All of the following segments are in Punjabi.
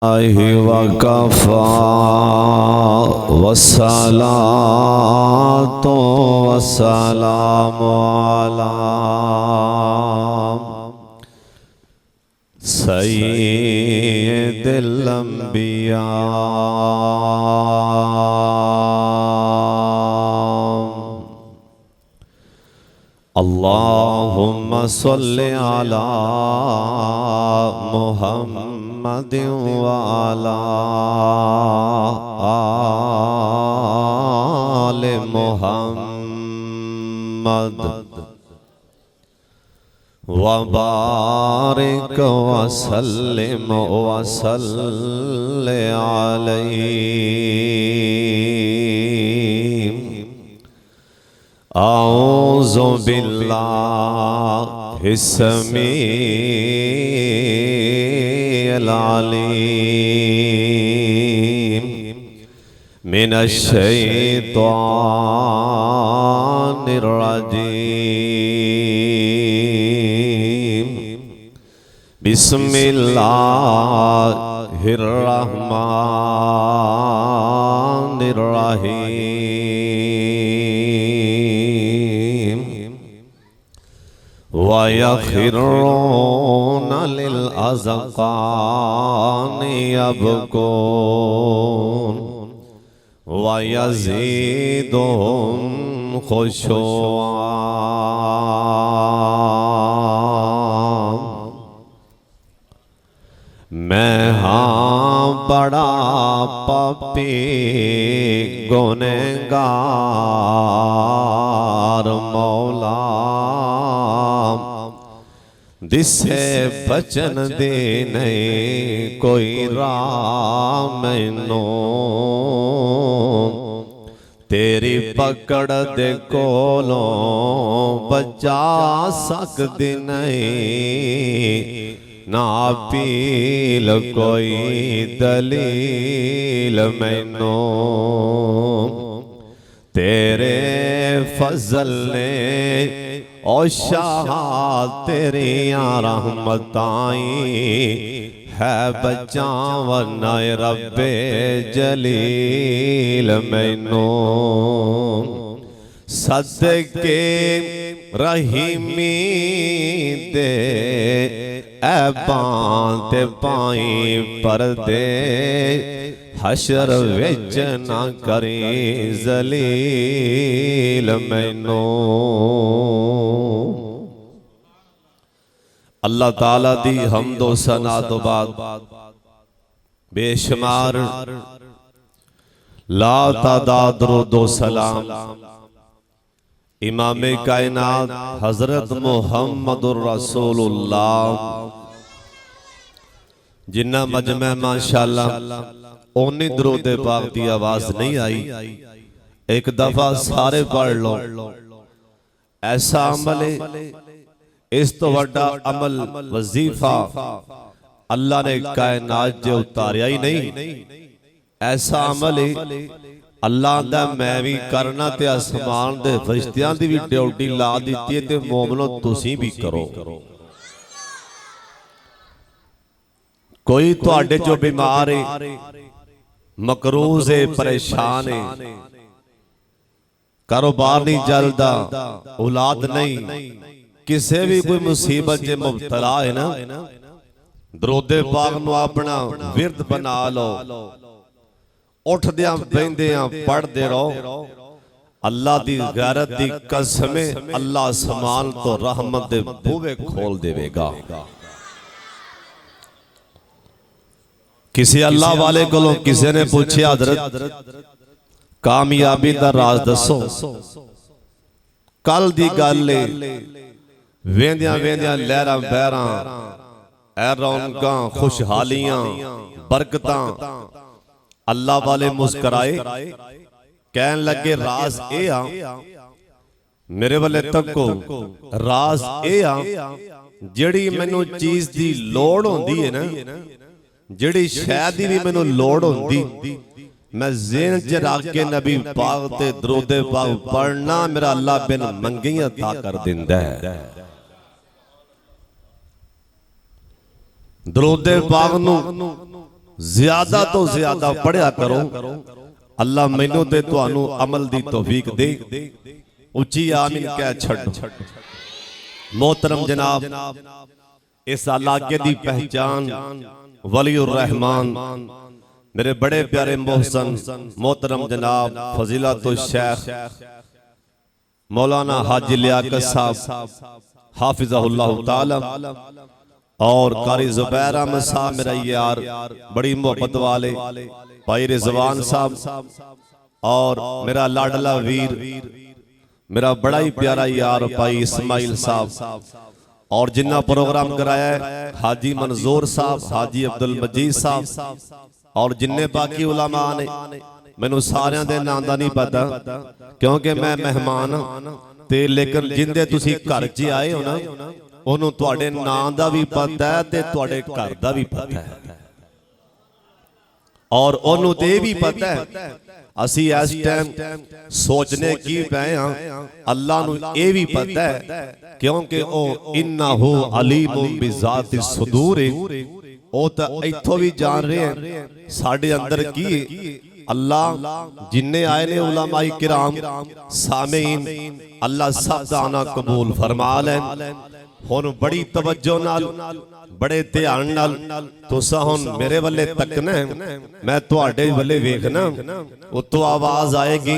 وكفى والصلاة والسلام على سيد الأنبياء اللهم صل على محمد وعلى آل محمد وبارك وسلم عليه أعوذ بالله السميع العليم من الشيطان الرجيم بسم الله الرحمن الرحيم ويخرون للأذقان يبكون ويزيدهم خشوعا میں ہاں بڑا پاپی گنہگار مولا جس سے بچن دے نہیں کوئی راہ مینوں تیری پکڑ دے کولوں بچا سکدی نہیں نہ اپیل کوئی دلیل مینوں تیرے فضل نے او شاہ تیریاں رحمتائیں ہے بچاونا رب جلیل مینوں صدقے رحیمی دے اے بانتے پائیں پردے حشر وچ نہ کریں ذلیل مینوں اللہ تعالیٰ دی حمد و ثنا تو بعد بے شمار لا تعداد درود و سلام امام کائنات حضرت محمد الرسول اللہ جنہ مجمع ماشاءاللہ اونی درود پاک دی آواز نہیں آئی ایک دفعہ سارے پڑھ لو ایسا عمل اس تو وڈا عمل وظیفہ اللہ نے کائنات جو اتاریا ہی نہیں ایسا عمل اللہ دا میں بھی کرنا تے آسمان دے فرشتیاں دی بھی ڈیوٹی لا دیتی ہے تے مومنو تسی بھی کرو کوئی تو آڈے جو بیمار ہے مقروض ہے پریشان ہے کاروبار نہیں چلدا اولاد نہیں کسے بھی کوئی مصیبت جے مبتلا ہے نا درود پاک نو اپنا ورد بنا لو اٹھ دیاں بیندیاں پڑھ دے رہو اللہ دی غیرت دی قسمیں اللہ سمان تو رحمت دے بوے کھول دے گا کسی اللہ والے کو لو کسی نے پوچھے حضرت کامیابی دا راز دسو کل دی گل لے ویندیاں ویندیاں لہراں بیراں اے رونقاں خوشحالیاں برکتاں اللہ والے مسکرائے کہن لگے راز اے آ میرے والے تک کو راز اے آ جڑی مینوں چیز دی لوڑ ہوندی ہے نا جڑی شاید دی بھی مینوں لوڑ ہوندی میں ذہن چ رکھ کے نبی پاک تے درود پاک پڑھنا میرا اللہ بن منگی عطا کر دیندا ہے درود پاک نو ਜ਼ਿਆਦਾ ਤੋਂ ਜ਼ਿਆਦਾ ਪੜ੍ਹਿਆ ਕਰੋ। ਅੱਲਾ ਮੈਨੂੰ ਤੇ ਤੁਹਾਨੂੰ ਅਮਲ ਦੀ ਤੌਫੀਕ ਦੇ। ਉੱਚੀ ਆਮੀਨ ਕਹਿ ਛੱਡੋ। मोहतरम जनाब, इस इलाके की पहचान वलीउर रहमान मेरे बड़े प्यारे मोहसन मोहतरम जनाब फजीलतुल शेख मौलाना हाजी लियाकत साहब हाफिज़हुल्लाह ताला और कारी ज़ुबैर अहमद साहब मेरा यार, बड़ी मोहब्बत वाले भाई रिजवान साहब और मेरा लाडला वीर, मेरा बड़ा ही प्यारा यार भाई इस्माइल साहब, और जिन्ना प्रोग्राम कराया है हाजी मंजूर साहब, हाजी अब्दुल मजीद साहब और जिन्ने बाकी उलमा ने, मैनू सारियां दे नाम दा नहीं पता क्योंकि मैं मेहमान ते, लेकिन जिंदे तुसी घर च आए हो ना उन्होंने तुहाडे नाम दा भी पता है ते तुहाडे घर दा भी पता है, और उन्होंने ते भी पता है असी इस टाइम सोचने की पे हाँ, अल्लाह नू ये भी पता है क्योंकि ओ इन्नहु अलीमुम बिज़ाति सुदूर, ओ तो इत्थों भी जान रहे हैं साडे अंदर की अल्लाह जिन्ने आए ने उलमाए किराम सामीन, अल्लाह सब दा आना कबूल फरमा लें। हुण बड़ी तवज्जो नाल बड़े ध्यान नाल तुसां हुण मेरे वल्ले तकना, मैं तुहाडे वल्ले वेखना, उत्तों आवाज आएगी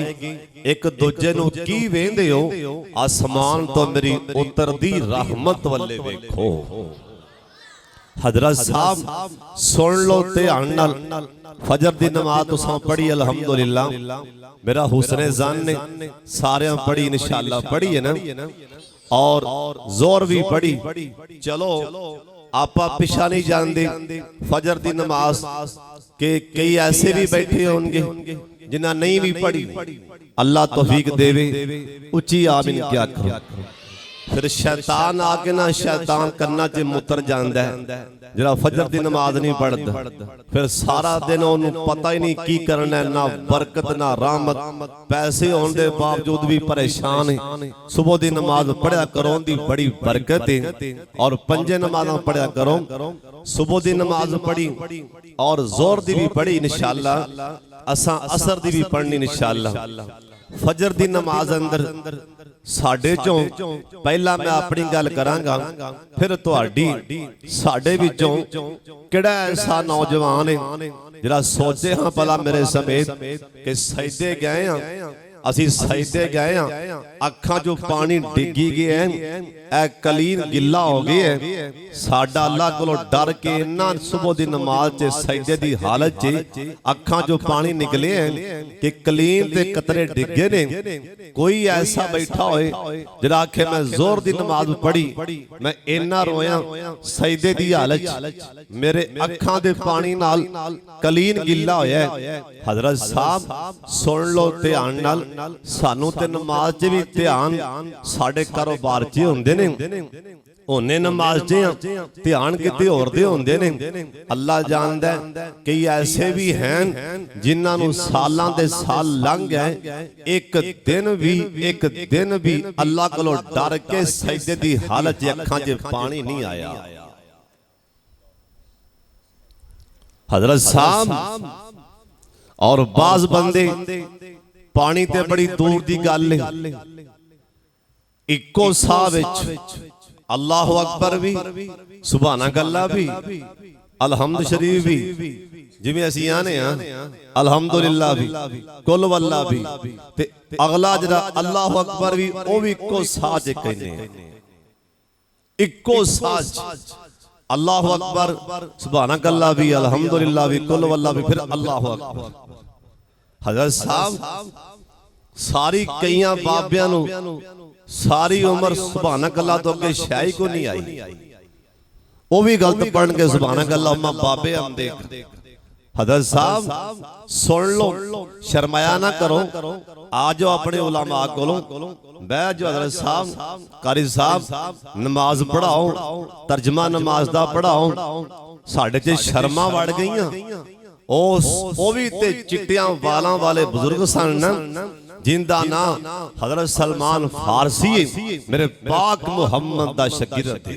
एक दूजे नू की वेंदे हो, आसमान तो मेरी उतरदी रहमत वल्ले वेखो। हजरत साहब सुन लो ध्यान नाल, फजर दी नमाज तुसां पढ़ी अल्हम्दुलिल्लाह, मेरा हुस्ने ज़न ने सारे पढ़ी इंशाअल्लाह पढ़ी है ना, और जोर भी पढ़ी। चलो आपा पिछा नहीं जानते फजर दी नमाज के कई ऐसे भी बैठे होंगे जिन्हें नहीं भी पढ़ी, अल्लाह तौफीक देवे। उच्ची आमीन क्या करो। फिर शैतान आके ना शैतान करना च मुतर जाता है जरा फजर दी नमाज नहीं पढ़ता, फिर सारा दिन उन्होंने पता ही नहीं की करना है, ना बरकत ना रहमत, पैसे होने के बावजूद भी परेशान है। सुबह दी नमाज पढ़िया करो दी बड़ी बरकत है, और पंजे नमाज़ पढ़िया करो, सुबह दी नमाज पढ़ी और जोर दी भी पढ़ी इंशाअल्लाह, असा असर दी भी पढ़नी इंशाअल्लाह। फजर दी नमाज अंदर साडे चों पहला मैं अपनी गल करांगा, फिर तुहाडी साडे विचों किहड़ा ऐसा नौजवान है जिहड़ा सोचे हाँ भला मेरे समेत कि सजदे गए हाँ, असी सजदे गए हाँ, अखां चों पानी डिगी गया है, ऐ कलीन गिला हो गया है, साडा अल्लाह कोलों डर के इन्ना सुबह दी नमाज च सजदे दी हालत च अखां चों पानी निकले हैं कि कलीन ते कतरे डिगे ने। कोई ऐसा बैठा होए जिहड़ा आखे मैं जोर दी नमाज पढ़ी, मैं इन्ना रोया सजदे दी हालत च, मेरे अखां दे पानी नाल कलीन गिला होया है। हजरत साहब सुन लो ध्यान नाल, सानू ते नमाज च भी ध्यान साडे कारोबार च हुंदे ने, होने नमाज च ध्यान किते होर दे हुंदे ने। अल्लाह जानदा है कई ऐसे भी हैं जिन्हां नू सालां दे साल लंघ गए, एक दिन भी अल्लाह कोलों डर के सजदे दी हालत च अखां च पानी नहीं आया। हजरत साहब और बाज बंदे पानी ते बड़ी दूर दी गल है, इक्को साह विच अल्लाह अकबर भी, सुभाना गल्ला भी, अलहमद शरीफ भी, जिवें असीं आने अलहमदुलिल्लाह भी, कुल वल्ला भी, ते अगला जरा अल्लाह अकबर भी, ओ भी इक्को साह च कहने, इक्को साह च अल्लाह अकबर, सुभाना गल्ला भी, अलहमदुलिल्लाह भी, कुल वल्ला भी, फिर अल्लाह अकबर। हजरत साहब सारी कईयां बाबियां नू सारी उम्र सुभानक अल्लाह तो अगे शाही को नहीं आई, वो भी गलत पढ़ के सुभानक अल्लाह उम्मा बाबे हम देख। हजरत साहब सुन लो, शर्माया ना करो, आ जाओ अपने उलमा कोलों बह जाओ। हजरत साहब कारी साहब नमाज पढ़ाओ, तर्जमा नमाज दा पढ़ाओ, साडे च शर्मा वड़ गईयां। ओ भी ते चिट्टियां वालां वाले बुजुर्ग सन जिंदा ना हजरत सलमान फारसी मेरे पाक मुहम्मद दा शागिर्द है।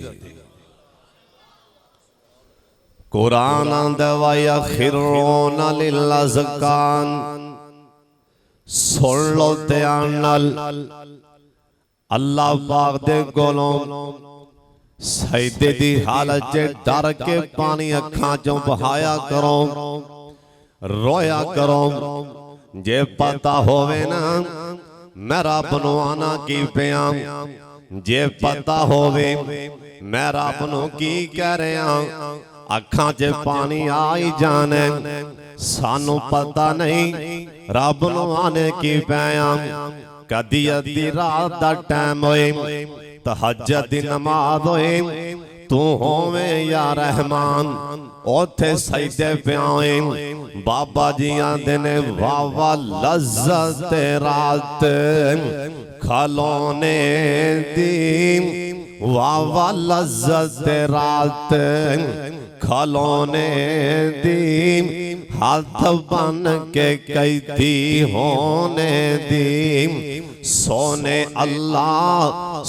قرآن دوایا خرون للذکان سن لو دھیان نال اللہ پاک دے کولوں سجدے دی حالت چ ڈر کے پانی اکھاں چوں بہایا کرو رویا کرو جے پتہ ہووے نا میں رب نو آنا کی پیاں جے پتہ ہووے میں رب نو کی کہہ رہا اکھاں چ پانی آئی جانے سانو پتہ نہیں رب نو آنے کی پیاں کدی ادھی رات دا ٹائم ہوئے تہجد دی نماز ہوئے تو ہوویں یا رحمان اوتھے سجدے پہ آئیں بابا جی آندے نے واہ واہ لذت رات کھلونے دی واہ واہ لذت رات کھلونے دی ہاتھ بن کے قیدی ہونے دی سونے اللہ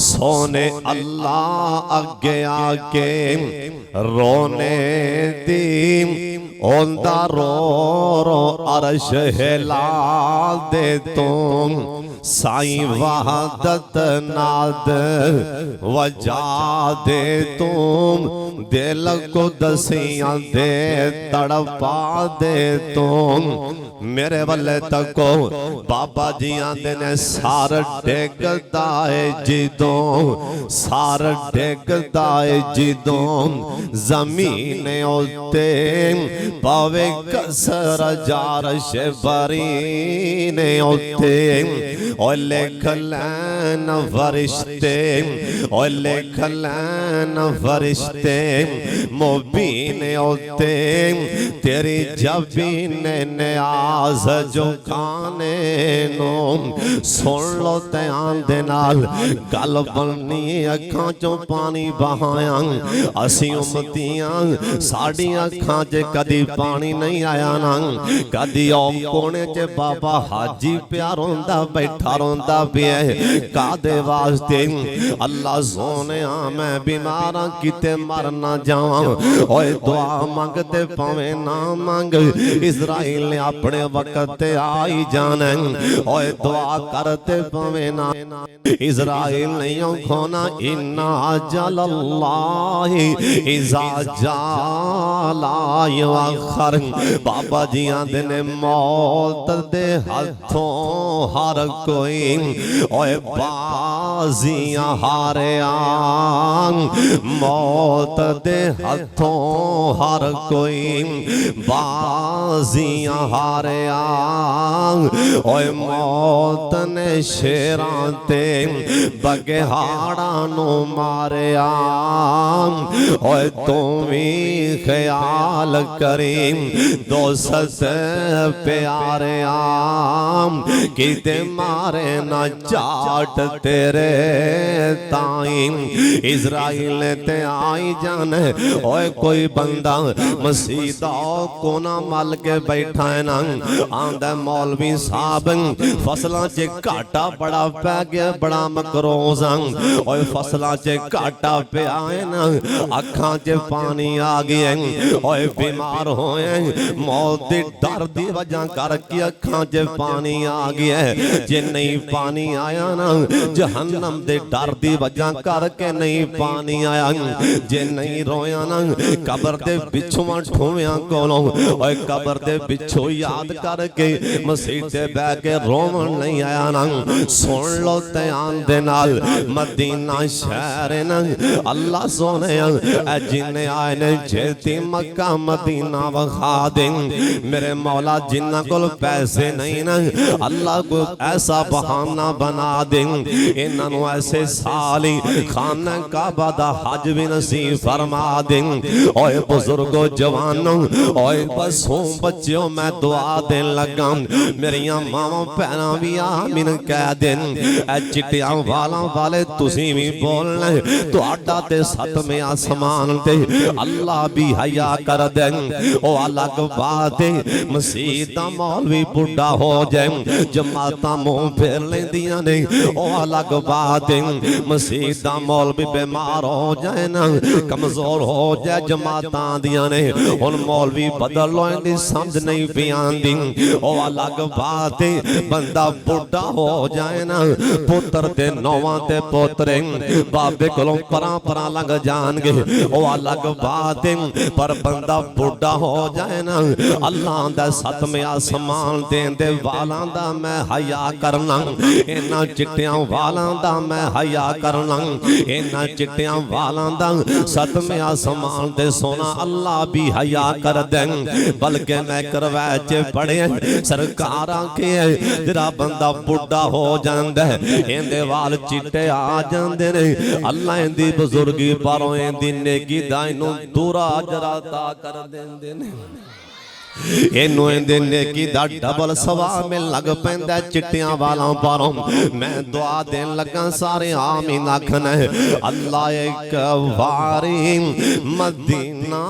اگے آکے رونے دی اوندہ رو رو عرش ہلا دے تم سائیں وحدت ناد وجا دے تم دل کو دسیاں دے تڑپا دے تم میرے والے تکو بابا جی آندے نے سار ڈگ دائے جدوں سار ڈگ دائے جدوں زمین اوتے پاوے کسر جارش برین اوتے اور لکھ لین فرشتے مبین اوتے تیری جبین نیاز جو کھانے نو سن لو تیان دے نال گل بننی اکھاں چوں پانی بہایاں اسی امتیاں ساڑی اکھاں چے کدی پانی نہیں آیا نا کدی او کونے چے بابا حاجی پیاروندا بیٹھا روندا بھی ہے کادے واسطے اللہ سونے میں بیماراں کیتے مر نہ جاواں اوے دعا مانگتے پاویں نہ مانگ اسرائیل نے اپنے وقت تے آئی جانے اوے دعا کرتے پاویں نہ اسرائیل نہیں کھونا انا جل اللہ اذا جالا یوخر بابا جی آندے نے موت دے ہتھوں ہر کوئی اوے بازیاں ہارے آن موت دے ہتھوں ہر کوئی بازیاں ہارے آن اوے موت نے شیران تے بگہاڑانو مارے آن اوے تمہیں خیال کریم دوست پیارے آن کیتے مارے نہ چاٹ تیرے تائیں اسرائیل تے آئی جانے اوے کوئی بندہ مسیدہ کو نہ مل کے بیٹھا ہے نا آندہ مولوی صاحب فصلہ چے کاٹا بڑا پہ گیا بڑا مکروزاں اوے فصلہ چے کاٹا پہ آئے نا اکھاں چے پانی آگئے اوے بیمار ہوئے موت دی ڈر دی وجہ کر کی اکھاں چے پانی آگئے جے نہیں پانی آیا نا جہنم دے ڈر دی وجہ کر کے نہیں پانی آیا جے نہیں رویا نا قبر دے بچھواں ٹھویاں کولوں اوے قبر دے بچھو یاد کر کے مسیح تے بے کے رومن نہیں آیا نا سن لو تیان دے نال مدینہ شہر نا اللہ سونے اے جن آئے نے جیتی مکہ مدینہ وخا دیں میرے مولا جنہ کل پیسے نہیں نا اللہ کو ایسا بہانہ بنا دیں انہوں ایسے سالی خانہ کعبہ دا حج بھی نصیب فرما دیں اوے بزرگو جوانوں اوے بسوں بچیوں میں دعا دیں لگا میری میریاں ماواں بھیناں بھی آمین کہہ دین اے چٹیاں والاں والے تسی بھی بولنا تہاڈا تے ستویں آسمان تے اللہ بھی حیا کر دین او الگ بات ہے مسیح دا مولوی بڈھا ہو جائے جماعتاں منہ پھیر لیندیاں نے او الگ بات ہے مسیح دا مولوی بیمار ہو جائے نا کمزور ہو جائے جماعتاں دیاں نے ہن مولوی بدل لو دی سمجھ نہیں پیاندی او الگ بات ہے بندہ بڈھا ہو جائے نا پتر تے نواں تے پوترے بابے کولوں پراں پراں لنگ جان گے او الگ بات ہے پر بندہ بڈھا ہو جائے نا اللہ دا ستویں آسمان دے والاں دا میں حیا کرنا انہاں چٹیاں والاں دا میں حیا کرنا انہاں چٹیاں والاں دا ستویں آسمان تے سونا اللہ بھی حیا کر دیں بلکہ میں کروائے چے پڑے سرکاراں کے جڑا بندہ بڈھا ہو جاندا ہے ایندے وال چٹے آ جاندے نے اللہ ایندی بزرگی پاروں ایندی نیکی دا اینوں دورا اجر عطا کر دیندے نے اینو ایندے نیکی دا ڈبل ثواب میں لگ پیندا چٹیاں والاں پاروں میں دعا دین لگا سارے آمین آکھن اللہ ایک واری مدینہ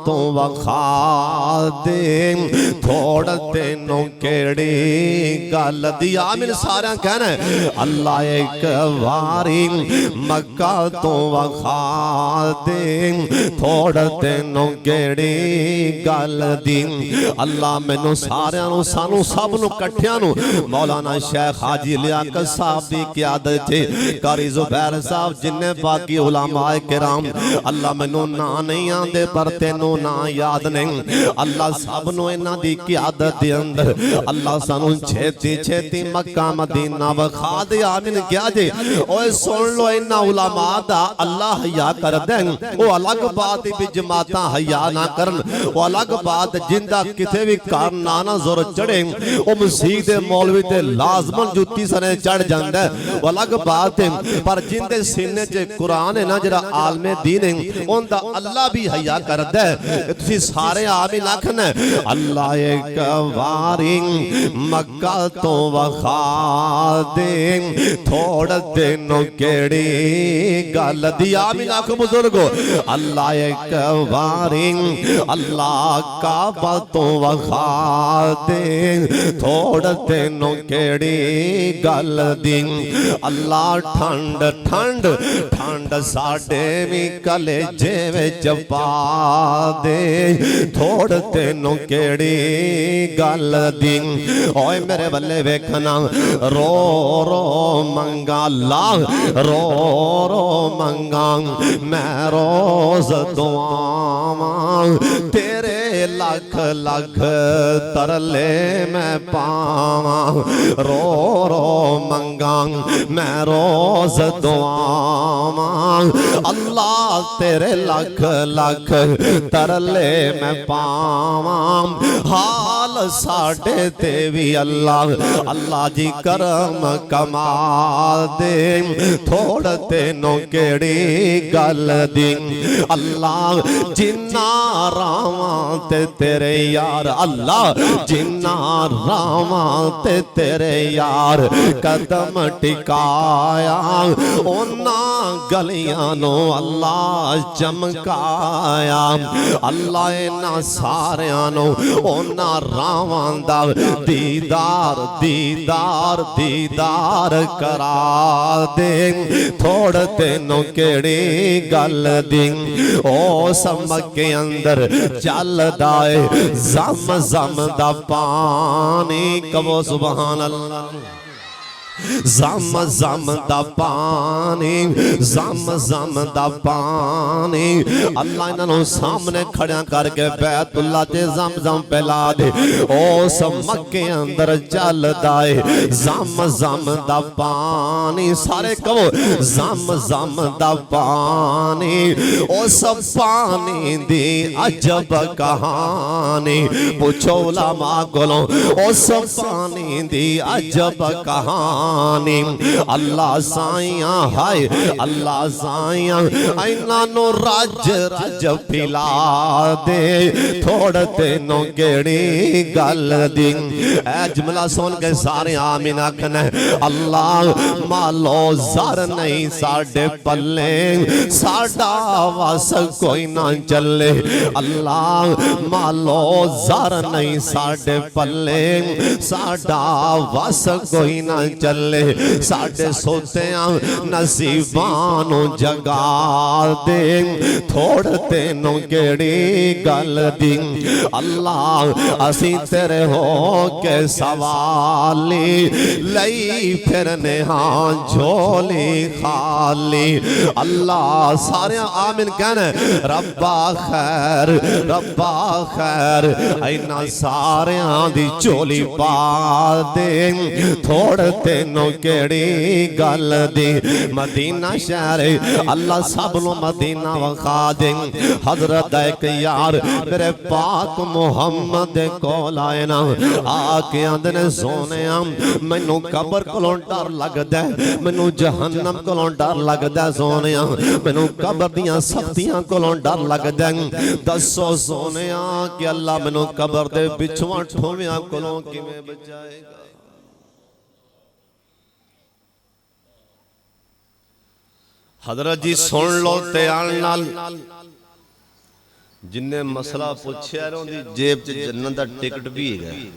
تو وخا دے تھوڑ تینوں کیڑی گل دی آمین سارے کہنا اللہ ایک واری مکہ تو وخا دے تھوڑ تینوں کیڑی گل دی اللہ میں نو سارے نو سانو سب نو کٹھیاں نو مولانا شیخ حاجی لیاقت صاحب دی قیادت تھے قاری زبیر صاحب جنہیں باقی علماء کرام اللہ میں نو نا نہیں آندے پر تینو نا یاد نہیں اللہ سب نو انہ دی قیادت دی اندر اللہ سانو چھیتی چھیتی مکہ مدینہ وخا دے آمین کیا جے اوہ سن لو انہ علماء دا اللہ حیا کر دیں وہ الگ بات بھی جماعتاں حیا نہ کرن وہ الگ بات جندہ کتے بھی کارنانہ زور چڑھیں وہ مسیح دے مولوی تے لازمن جوتی سنے چڑھ جاندہ ہے وہ الگ بات ہے پر جن دے سینے چے قرآن ہے نا جرا عالم دین ہے ان دا اللہ بھی حیا کر دے تسی سارے آمین آکھن ہے اللہ ایک واری مکہ تو وخا دے تھوڑ دینوں کیڑی گل دی آمین آکھ بزرگو اللہ ایک واری اللہ کعبہ تو وخا دے تھوڑ تینوں کیڑی گل دی اللہ ٹھنڈ ٹھنڈ ٹھنڈ ساڑے بھی کلے جیوے چپا دے تھوڑ تینوں کیڑی گل دی اوہ میرے بلے ویکھنا رو رو منگا اللہ رو رو منگا میں روز دعاواں تیرے لاکھ لاکھ ترلے میں پاواں رو رو منگاں میں روز دعاواں اللہ تیرے لاکھ لاکھ ترلے میں پاواں حال ساڑے تے بھی اللہ جی کرم کما دے تھوڑ تینوں کیڑی گل دی اللہ جنہ راواں تے تیرے یار اللہ جنہ راواں تے تیرے یار قدم ٹکایا اونا گلیاں نو اللہ چمکایا اللہ اینا ساریاں نو اونا راواں دا دیدار دیدار دیدار کرا دے تھوڑ تینوں کیڑی گل دی او سمک کے اندر چل دائے زم زم دا پانی کبو سبحان اللہ زم زم دا پانی زم زم دا پانی اللہ انہوں سامنے کھڑیاں کر کے بیت اللہ تے زم زم پہلا دے او سب مکے اندر چل دائے زم زم دا پانی سارے کہو زم زم دا پانی او سب پانی دی عجب کہانی پوچھو علماء گلوں او سب پانی دی عجب کہانی پانی اللہ سائیاں ہائے اللہ سائیاں اینا نو رج رج پھلا دے تھوڑ تینوں کیڑی گل دی اے جملہ سن کے سارے آمین آکھنا اللہ مالو زر نہیں ساڑھے پلے ساڑھا واس کوئی نہ چلے اللہ مالو زر نہیں ساڑھے پلے ساڑھا واس کوئی نہ چلے ساڑھے سوتیاں نصیبانوں جگا دے تھوڑ تینوں کیڑی گل دی اللہ اسی تیرے ہو کے سوالی لئی پھرنے ہاں جھولی خالی اللہ سارے آمین کہنے ربا خیر اینا سارے دی چولی پا دے تھوڑ تینوں کیڑی گل دی مدینہ شہر اللہ سب لو مدینہ وخا دے حضرت ایک یار میرے پاک محمد کو لائنا آکے اندنے سونے مینوں قبر کلوں ڈر لگ دے مینوں جہنم کلوں ڈر لگ دے سونے مینوں قبر دیاں سختیاں کلوں ڈر لگ دے دسو سونے کہ اللہ مینوں قبر دے بچھواں ٹھویاں کلوں کی میں بچائے گا حضرت جی سن لو تیان نال جن نے مسئلہ پوچھے رہوں دی جیب چے جنت دا ٹکٹ بھی گئے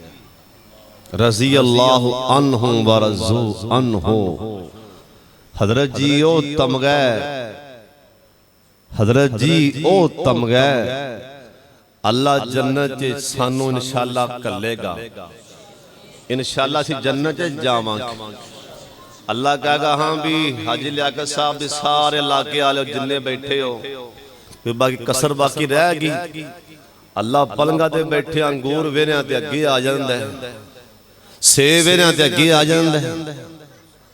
رضی اللہ عنہ ورضو عنہ حضرت جی او تم گئے حضرت جی او تم گئے اللہ جنت چے سانو انشاءاللہ کلے گا انشاءاللہ سی جنت چے جاواں اللہ کہے گا ہاں بھی حاجی لیاقت صاحب دی سارے علاقے آلے جننے بیٹھے ہو پھر باقی کسر باقی رہ گی اللہ پلنگا دے بیٹھے انگور ویریاں تے اگے آ جاندے سے ویریاں تے اگے آ جاندے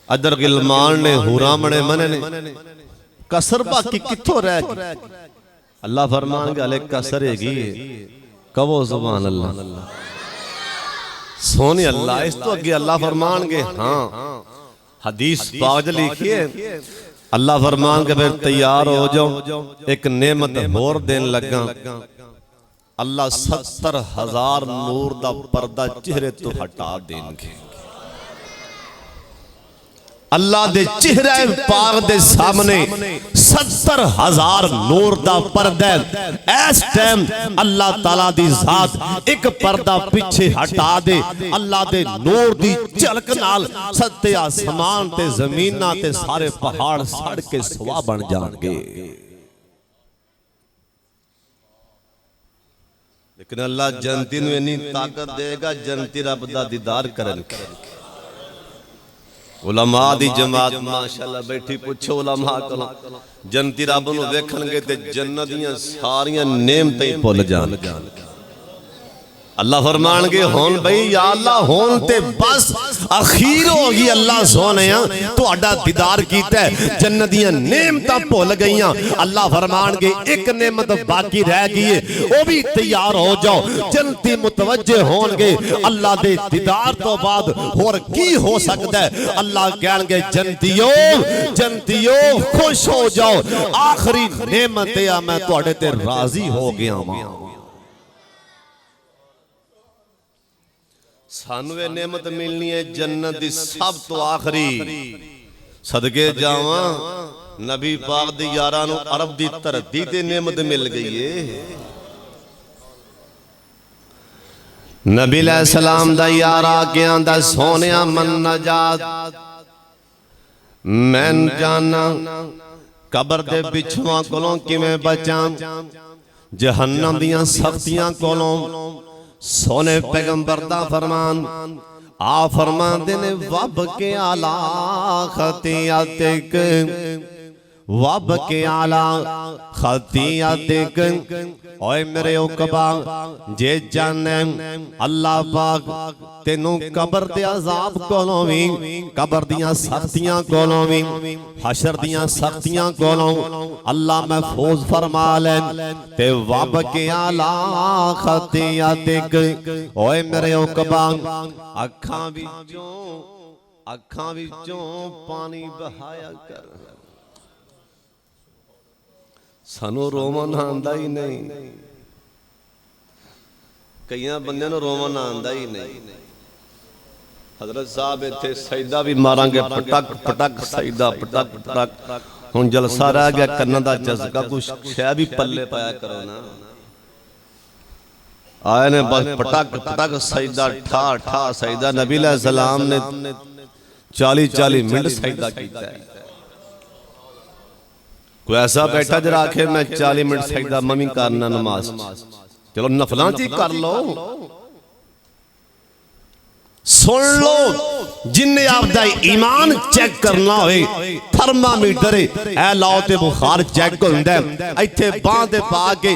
ادر غلمان نے حورامنے منے نے کسر باقی کتھو رہ گی اللہ فرمان گے علیہ کسر ہے گی کبو زبان اللہ سونی اللہ اس تو اگے اللہ فرمان گے ہاں حدیث پاک لکھیے اللہ فرمان کے پھر تیار ہو جاؤ ایک نعمت ہور دین لگا اللہ 70,000 نور دا پردہ چہرے تو ہٹا دیں گے اللہ دے چہرے پاک دے سامنے 70,000 نور دا پردہ اس ٹائم اللہ تعالیٰ دی ذات ایک پردہ پیچھے ہٹا دے اللہ دے نور دی چلک نال ستے آسمان تے زمینہ تے سارے پہاڑ سڑ کے سوا بن جان گے لیکن اللہ جنتی نو انی طاقت دے گا جنتی رب دا دیدار کرن کے علماء دی جماعت ماشاءاللہ بیٹھی پوچھو علماء کلو جنتی رب نو دیکھن گے تے جنتیاں ساریاں نعمتیں بھول جان اللہ فرمان گے ہون بھئی یا اللہ ہون تے بس اخیر ہوگی اللہ سونیاں تو اڈا دیدار کیتا ہے جنتیاں نعمتاں بھول گئیاں اللہ فرمان گے ایک نعمت باقی رہ گئی وہ بھی تیار ہو جاؤ جنتی متوجہ ہون گے اللہ دے دیدار تو بعد اور کی ہو سکتا ہے اللہ کہن گے جنتیوں خوش ہو جاؤ آخری نعمت ہے میں تو اڈے تے راضی ہو گیا ہوں سانوے نعمت ملنی ہے جنت دی سب تو آخری صدقے جاواں نبی پاک دی یارانو عرب دی تردی تے نعمت مل گئی ہے نبی علیہ السلام دا یارا کیاں دا سونیا من نجات میں جانا قبر دے بچھواں کولوں کی میں بچاں جہنم دیاں سختیاں کولوں سونے پیغمبر دا فرمان آ فرمان دینے وب کے آلہ خطیاتک وب کے آلہ خطیاتک اوے میرے اقبا جے جانے اللہ پاک تینوں قبر دے عذاب کولوں بھی قبر دیاں سختیاں کولوں بھی حشر دیاں سختیاں کولوں اللہ محفوظ فرما لیں تے وب کے آلہ خطیاتک اوے میرے اقبا اکھاں بھی اکھاں وچوں پانی بہایا کر سانو رومن آندا ہی نہیں کئیاں بندیاں نو رومن آندا ہی نہیں حضرت صاحب اتھے سجدہ بھی ماراں گے پٹک پٹک سجدہ پٹک پٹک ہن جلسہ رہ گیا کرنا دا جذبہ کچھ شے بھی پلے پایا کرو نا آئے نے بس پٹک پٹک سجدہ ٹھا ٹھا سجدہ نبی علیہ السلام نے 40 منٹ سجدہ کیتا ہے کوئی ایسا بیٹھا جرا آکھے میں 40 منٹ سجدہ ممی کرنا نماز چلو نفلان چی کر لو سن لو جن نے آپ دا ایمان چیک کرنا ہوئے تھرمامیٹر اے لاؤ تے بخار چیک کرن دے ایتھے باندے پا کے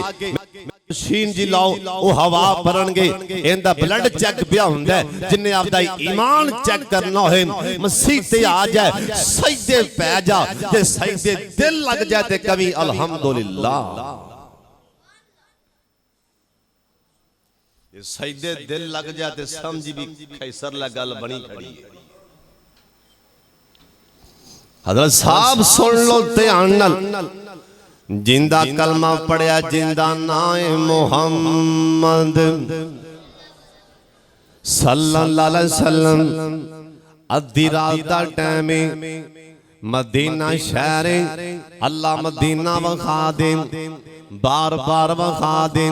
مشین جی لاؤ وہ ہوا پرن گے اندہ بلڈ چیک پیا ہوں ہے جن نے آپ دا ایمان چیک کرنا ہوئے مسیح تے آ جائے سجدے پہ جا تے سجدے دل لگ جائے تے کبھی الحمدللہ سجدے دل لگ جاتے سمجھی بھی خیسر لگل بنی کھڑی ہے حضرت صاحب سن لو تیانل جندہ کلمہ پڑیا جندہ نائے محمد صلی اللہ علیہ وسلم ادھی رات دا ٹیمی مدینہ شہر اللہ مدینہ وخا دیں بار بار وخا دیں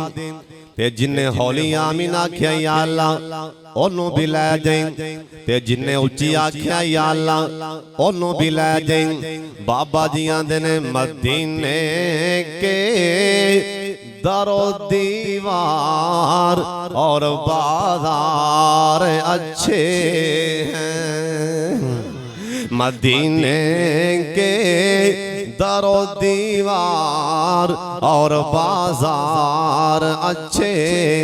تے جنہیں ہولی آمین آکھیا یا اللہ انہوں بھی لے جائیں تے جنہیں اچھی آکھیا یا اللہ انہوں بھی لے جائیں بابا جی آندھنے مدینے کے در و دیوار اور بازار اچھے ہیں مدینے کے در و دیوار اور بازار اچھے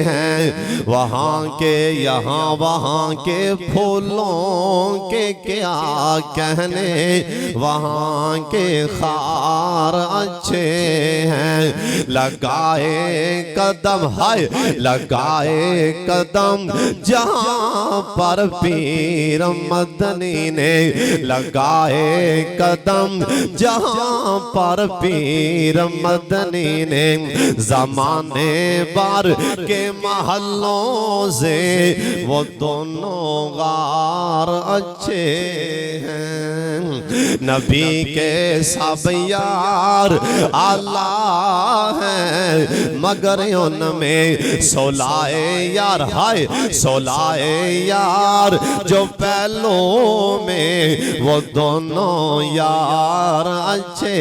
ہیں وہاں کے یہاں وہاں کے پھولوں کے کیا کہنے وہاں کے خار اچھے ہیں لگائے قدم ہے لگائے قدم جہاں پر پیر مدنی نے لگائے قدم جہاں پر پیر مدنی نے زمانے بار کے محلوں سے وہ دونوں غار اچھے ہیں نبی کے سب یار اللہ ہیں مگر ان میں سولائے یار ہائے سولائے یار جو پہلوں میں وہ دونوں یار اچھے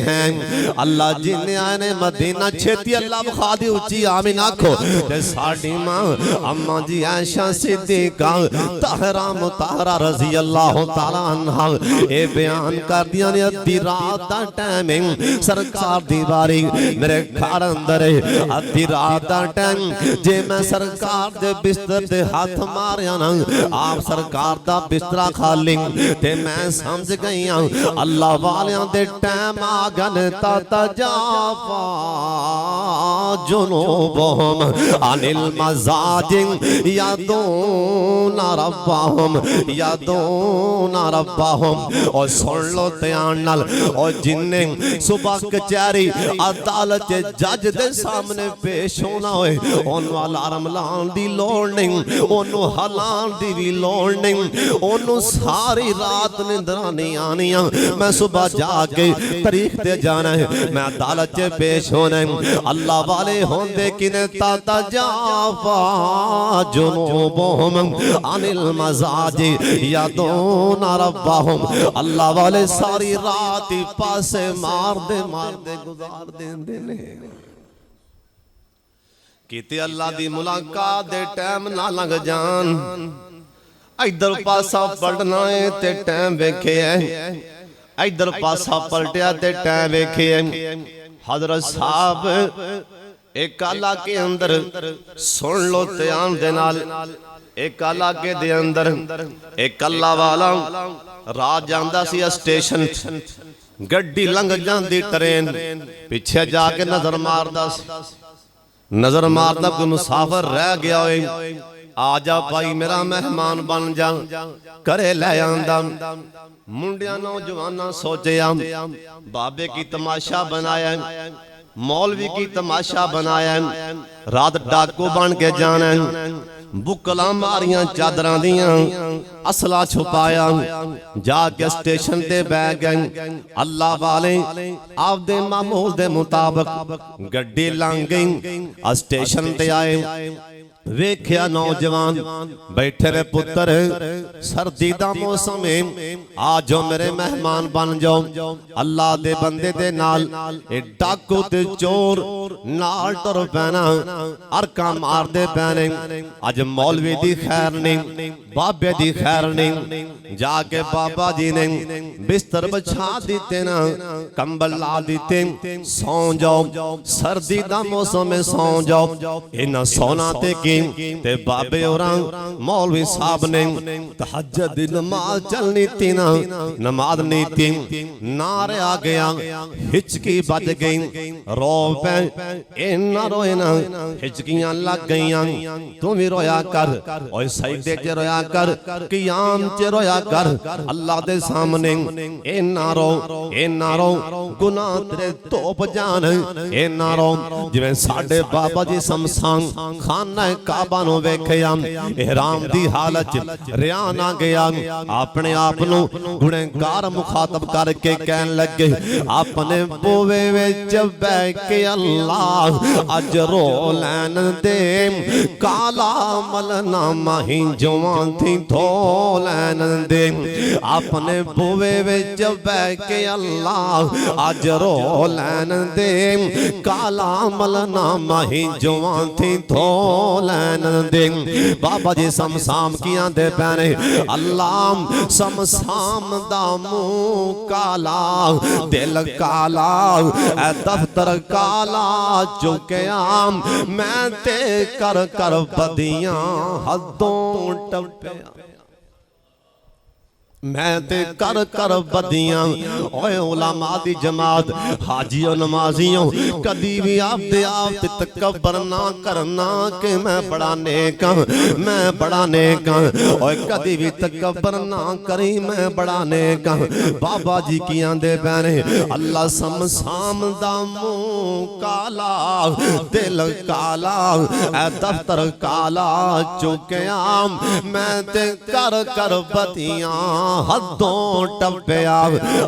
ہیں اللہ جن آنے مدینہ چھتی اللہ بخادی اچھی آمین آکھو تے ساڑی ماں اماں جی عائشہ صدیقہ طاہرہ مطہرہ رضی اللہ تعالیٰ عنہ اے بیان کر دیا نے ادھی رات دا ٹائمنگ سرکار دیواری میرے گھر اندر ادھی رات دا ٹائم جے میں سرکار دے بستر دے ہاتھ ماریا نا آپ سرکار دا بسترہ کھالی تے میں سمجھ گئی ہوں اللہ والیاں دے ٹائم آگن تتجافا جنوبهم عن المزاج یادون ربهم اور سن لو تیانل اور جنہیں صبح کچھاری عدالت جج دے سامنے پیش ہونا ہوئے انہوں الارم لان دی لوڑ نہیں انہوں حلان دی بھی لوڑ نہیں انہوں ساری رات نندرانی آنیاں میں صبح جا کے تاریخ دے جانا ہے میں عدالت پیش ہونا ہے اللہ والے ہوندے کنے تتجافا جنوبهم عن المزاج یادون ربهم اللہ والے ساری رات پاسے مار دے گزار دے کیتے اللہ دی ملاقات دے ٹائم نہ لگ جان ایدر پاسا پڑھنا ہے تے ٹائم بیکھے ہیں ایدر پاسا پلٹیا تے ٹائم بیکھے ہیں حضرت صاحب ایک علاقے اندر سن لو تیان دینال ایک علاقے دے اندر ایک اللہ والا راہ جاندہ سی اسٹیشن گڑی لنگ جاندی ٹرین پیچھے جا کے نظر ماردہ سی نظر ماردہ کوئی مسافر رہ گیا ہوئے آجا بھائی میرا مہمان بن جا کرے لے آندہ منڈیاں نوجوانہ سوچیا بابے کی تماشا بنایا مولوی کی تماشا بنایا رات ڈاکو بن کے جانا بکلا ماریاں چادران دیاں اسلحہ چھپایا جا کے اسٹیشن تے بہ گئے اللہ والے آپ دے معمول دے مطابق گڈی لانگ گئی اسٹیشن تے آئے ویکھیا نوجوان بیٹھے رہے پتر سردی دا موسم آجو میرے مہمان بن جاؤ اللہ دے بندے دے نال ڈاکو تے چور نال ٹر پینا ارکا مار دے پینے اج مولوی دی خیر نہیں بابے دی خیر نہیں جا کے بابا جی نے بستر بچھا دیتے نا کمبل لا دیتے سو جاؤ سردی دا موسم میں سو جاؤ انہا سونا تے کی تے بابے اوران مولوی صاحب نے تحجد نماز چلنی تھی نا نماز نہیں تھی نعرے آ گیا ہچکی بج گئی رو پہ اینا روئے نا ہچکیاں لگ گئیاں تم ہی رویا کر اوہ سجدے چے رویا کر قیام چے رویا کر اللہ دے سامنے اینا رو گناہ تیرے توپ جان اینا رو جویں ساڑھے بابا جی سمسان خانہ کعبہ نو ویکھیا احرام دی حالت ریان آ گیا اپنے آپنو گنہگار مخاطب کر کے کہن لگے اپنے بوے وچ بہ کے اللہ اجرو لین دے کالا ملنا ماہی جوان تھی تھو لین دے اپنے بوے وچ بہ کے اللہ اجرو لین دے کالا ملنا ماہی جوان تھی تھو لین دے بابا جی سمسام کیاں دے پینے اللہ سمسام دامو کالا دل کالا اے دفتر کالا چکیام میں تے کر کر بدیاں حدوں ٹپیا میں تے کر کر بدیاں اوے علماء دی جماعت حاجیوں نمازیوں کدی بھی آپ دے آپ تے تکبر نہ کرنا کہ میں بڑا نیکاں میں بڑا نیکاں اوے کدی بھی تکبر نہ کری میں بڑا نیکاں بابا جی کیاں دے بینے اللہ سمسام دامو کالا دل کالا اے دفتر کالا چکیام میں تے کر بدیاں حدوں ٹپیا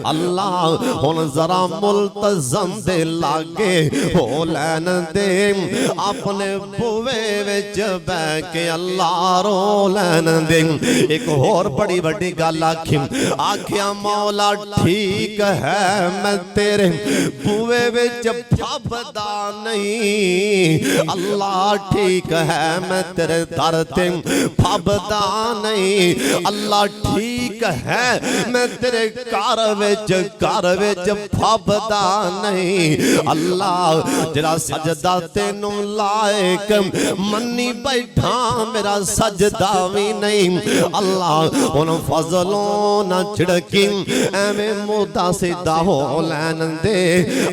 اللہ ہن ذرا ملتزم دے لاگے ہو لین دے اپنے بوے وچ بہ کے اللہ رو لین دے ایک اور بڑی بڑی گل آکھیا مولا ٹھیک ہے میں تیرے بوے وچ پھبدا نہیں اللہ ٹھیک ہے میں تیرے در تے پھبدا نہیں اللہ ٹھیک ہے میں تیرے کار وچ پھبدا نہیں اللہ جرا سجدہ تینوں لائق منی بیٹھا میرا سجدہ بھی نہیں اللہ ان فضلوں نہ چھڑکی ایویں مودا سیدھا ہو لین دے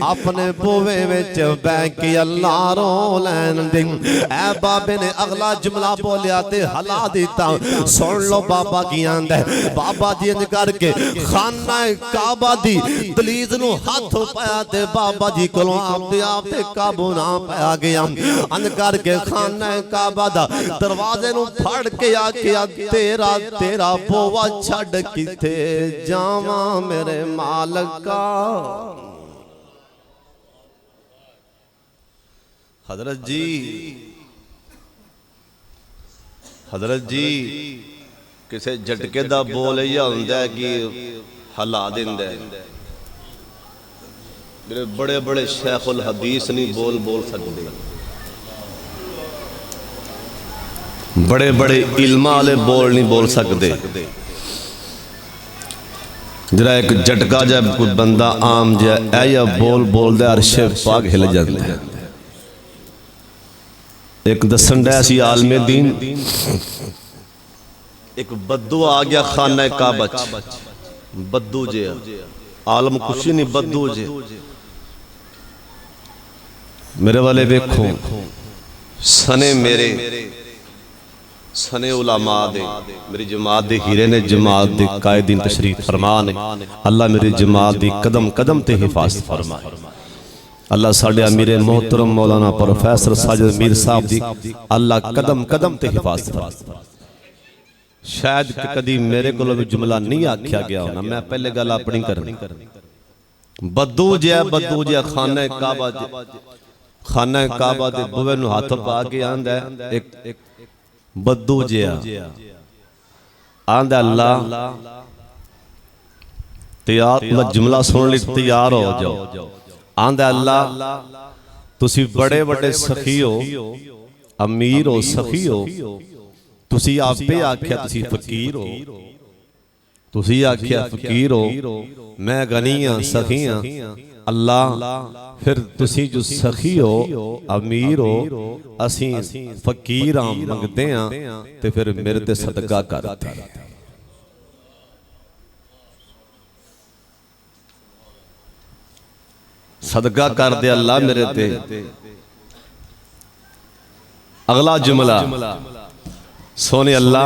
اپنے بوے وچ بہ کے اللہ رو لین دے اے بابے نے اگلا جملہ بولیا تے ہلا دیتا سن لو بابا کی آندہ بابا جی انج کر کے خانہ کعبہ دی دلیز نو ہاتھ پایا تے بابا جی کلوں آپ تے قابو نہ پایا گیا انج کر کے خانہ کعبہ دا دروازے نو پھڑ کے آکیا تیرا بوا چھڑ کتے جاواں میرے مالکا حضرت جی کسے جھٹکے دا بولے یا ہوندہ ہے کہ حلا دن دے میرے بڑے بڑے شیخ الحدیث نہیں بول سکتے بڑے بڑے علماء والے نہیں بول سکتے جرا ایک جھٹکا جب کوئی بندہ عام جائے اے بول دے عرش پاک ہل جاندے ہیں ایک دسنڈ ایسی عالم دین ایک بدو آ گیا خانہ کعبہ بدو جے عالم کچھ نہیں بدو جے میرے والے بیکھو سنے میرے सने उलामा दे मेरी जमात दे हीरे ने, जमात दे कायदीन तशरीफ फरमा ने। अल्लाह मेरी जमात दी कदम कदम ते हिफाजत फरमाए। अल्लाह साडे अमीरे मोहतरम मौलाना प्रोफेसर साजिद मीर साहब दी अल्लाह कदम कदम ते हिफाजत फरमाए। शायद कदी मेरे कोलों भी जुमला नहीं आख्या गया होना, मैं पहले गल अपनी करनी। बद्दू जिहा खाना काबा दे बुवे नूं हथ पा के आंदा एक बद्दू जिहा आंदा अल्लाह तैयार, जुमला सुन लई तैयार हो जाओ। आंदा अल्लाह तुसी बड़े बड़े सखी हो, अमीर हो, सखी हो, तुसी आपे आख्या तुसी फकीर हो, तुसी आख्या फकीर हो, मैं गनी हाँ सखी हाँ। अल्लाह फिर तुसी जो सखी हो, अमीर हो, असी फकीर हाँ, मंगते हाँ, ते फिर मेरे ते सदका कर दे। सदका कर दे अल्लाह मेरे ते। अगला जुमला सोने अल्लाह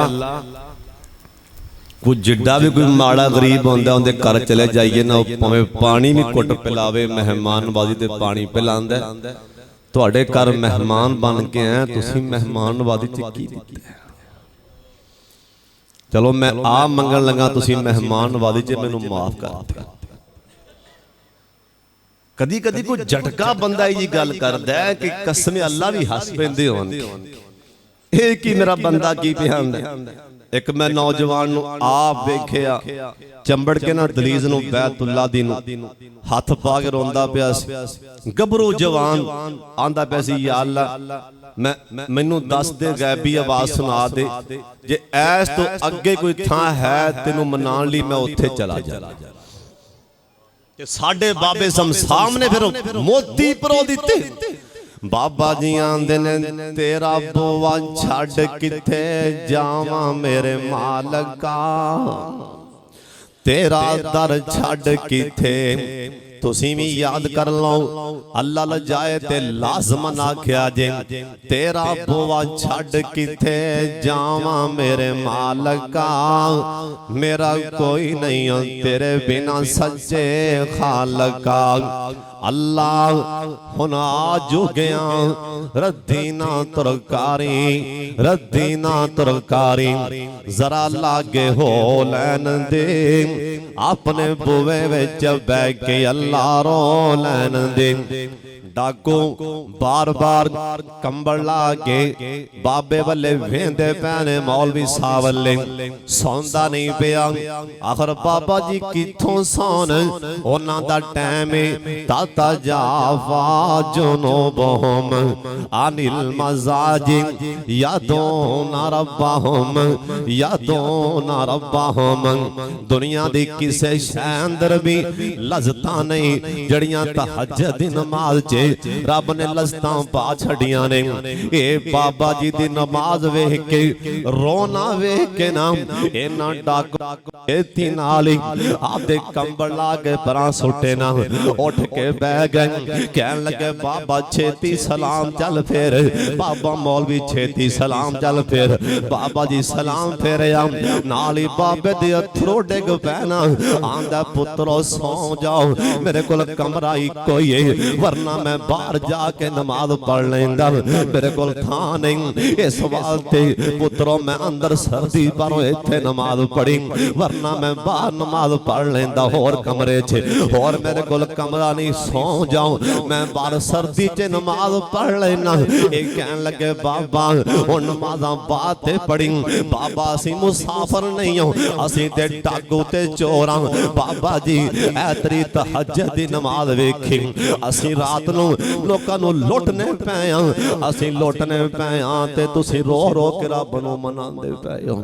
कोई जिड्डा भी कोई माड़ा गरीब होंदा उनके घर चले जाइए ना, भावें पानी भी घुट पिलावे, मेहमानबाजी ते पानी पिलांदा। तुहाडे घर मेहमान बन के आए, तुसीं मेहमानबाजी च की दित्ता? चलो मैं आ मंगण लगा, तुसीं मेहमानबाजी च मैनूं माफ कर दे। कदी कदी कोई झटका बंदा ये गल करदा है कि कसम अल्लाह भी हस पैंदे होण, ये की मेरा बंदा की पियांदा। एक मैं नौजवान नूं आप वेखिया चंबड़ के ना दलीज नूं बैतुल्ला दी नूं हथ पा के रोंदा पिया सी। गबरू जवान आंदा पिया सी, या अल्लाह मैं मैनूं दस दे, गैबी आवाज सुना दे, जे ऐस तो अगे कोई थां है तेनूं मनाण लई मैं उत्थे चला जा। साडे बाबे सामने फिर मोती परो दिते। बाबा जी आंदे ने तेरा बुआ छड़ किथे जावा मेरे मालका, तेरा दर छड़ किथे। तुसीं भी याद कर लो, अल्लाह लजाए ते लाजमन आख्या जे तेरा बुआ छड़ किथे जावा मेरे मालका, मेरा कोई नहीं हो तेरे बिना सच्चे खालका। अल्लाह हुन आ जो गया रद्दी ना तुरकारी, रद्दी ना तुरकारी, जरा लागे हो लैन दे, अपने बुवे विच बैठ के अल्लाह रो लैन दे। डाकू बार बार कंबल ला के बाबे वाले वेंदे पैने, मौलवी साहब वाले सौंदा नहीं पिया। आखिर बाबा जी किथों सौन, उन्हां दा टाइम ताता जाफा जुनूबहुम अनिल मजाजी यादूना रब्बहुम, यादूना रब्बहुम। दुनिया दी किसे शै अंदर भी लज़्ज़तां नहीं जड़ियां तहज्जुद दी नमाज च रब ने लज़्ज़तां पा छड़ियां ने। ए बाबा जी दी नमाज वेख के रोना वेख के ना इना डाकू खेती नाल आपदे कंबल ला के परां सुटे ना, उठ के बह गए। कहन लगे बाबा छेती सलाम चल फिर, बाबा मौलवी छेती सलाम चल फिर। बाबा जी सलाम फेरिया, नाल ही बाबे दे अथरू डिग पैना। आंदा पुत्रो सौ जाओ, मेरे कोल कमरा इक्को ही है, वरना मैं बाहर जाके नमाज पढ़ लेंदा, मेरे कोल थां नहीं। इस वास्ते पुत्रो मैं अंदर सर्दी पर इत्थे नमाज पढ़ी, वरना मैं बाहर नमाज पढ़ लेंदा होर कमरे च, होर मेरे कोल कमरा नहीं, सौ जाऊं मैं बाहर सर्दी च नमाज पढ़ लेना। ये कहन लगे बाबा हुण नमाज़ां बाद ते पढ़ी, बाबा असीं मुसाफर नहीं हो, असीं ते डाकू ते चोर हां। बाबा जी ऐ तेरी तहज्जुद दी नमाज वेखी, असीं रात नूं लोकां नूं लुटने पे हां, असीं लुटने पे हां ते तुसीं रो रो के रब नूं मनांदे पे हो।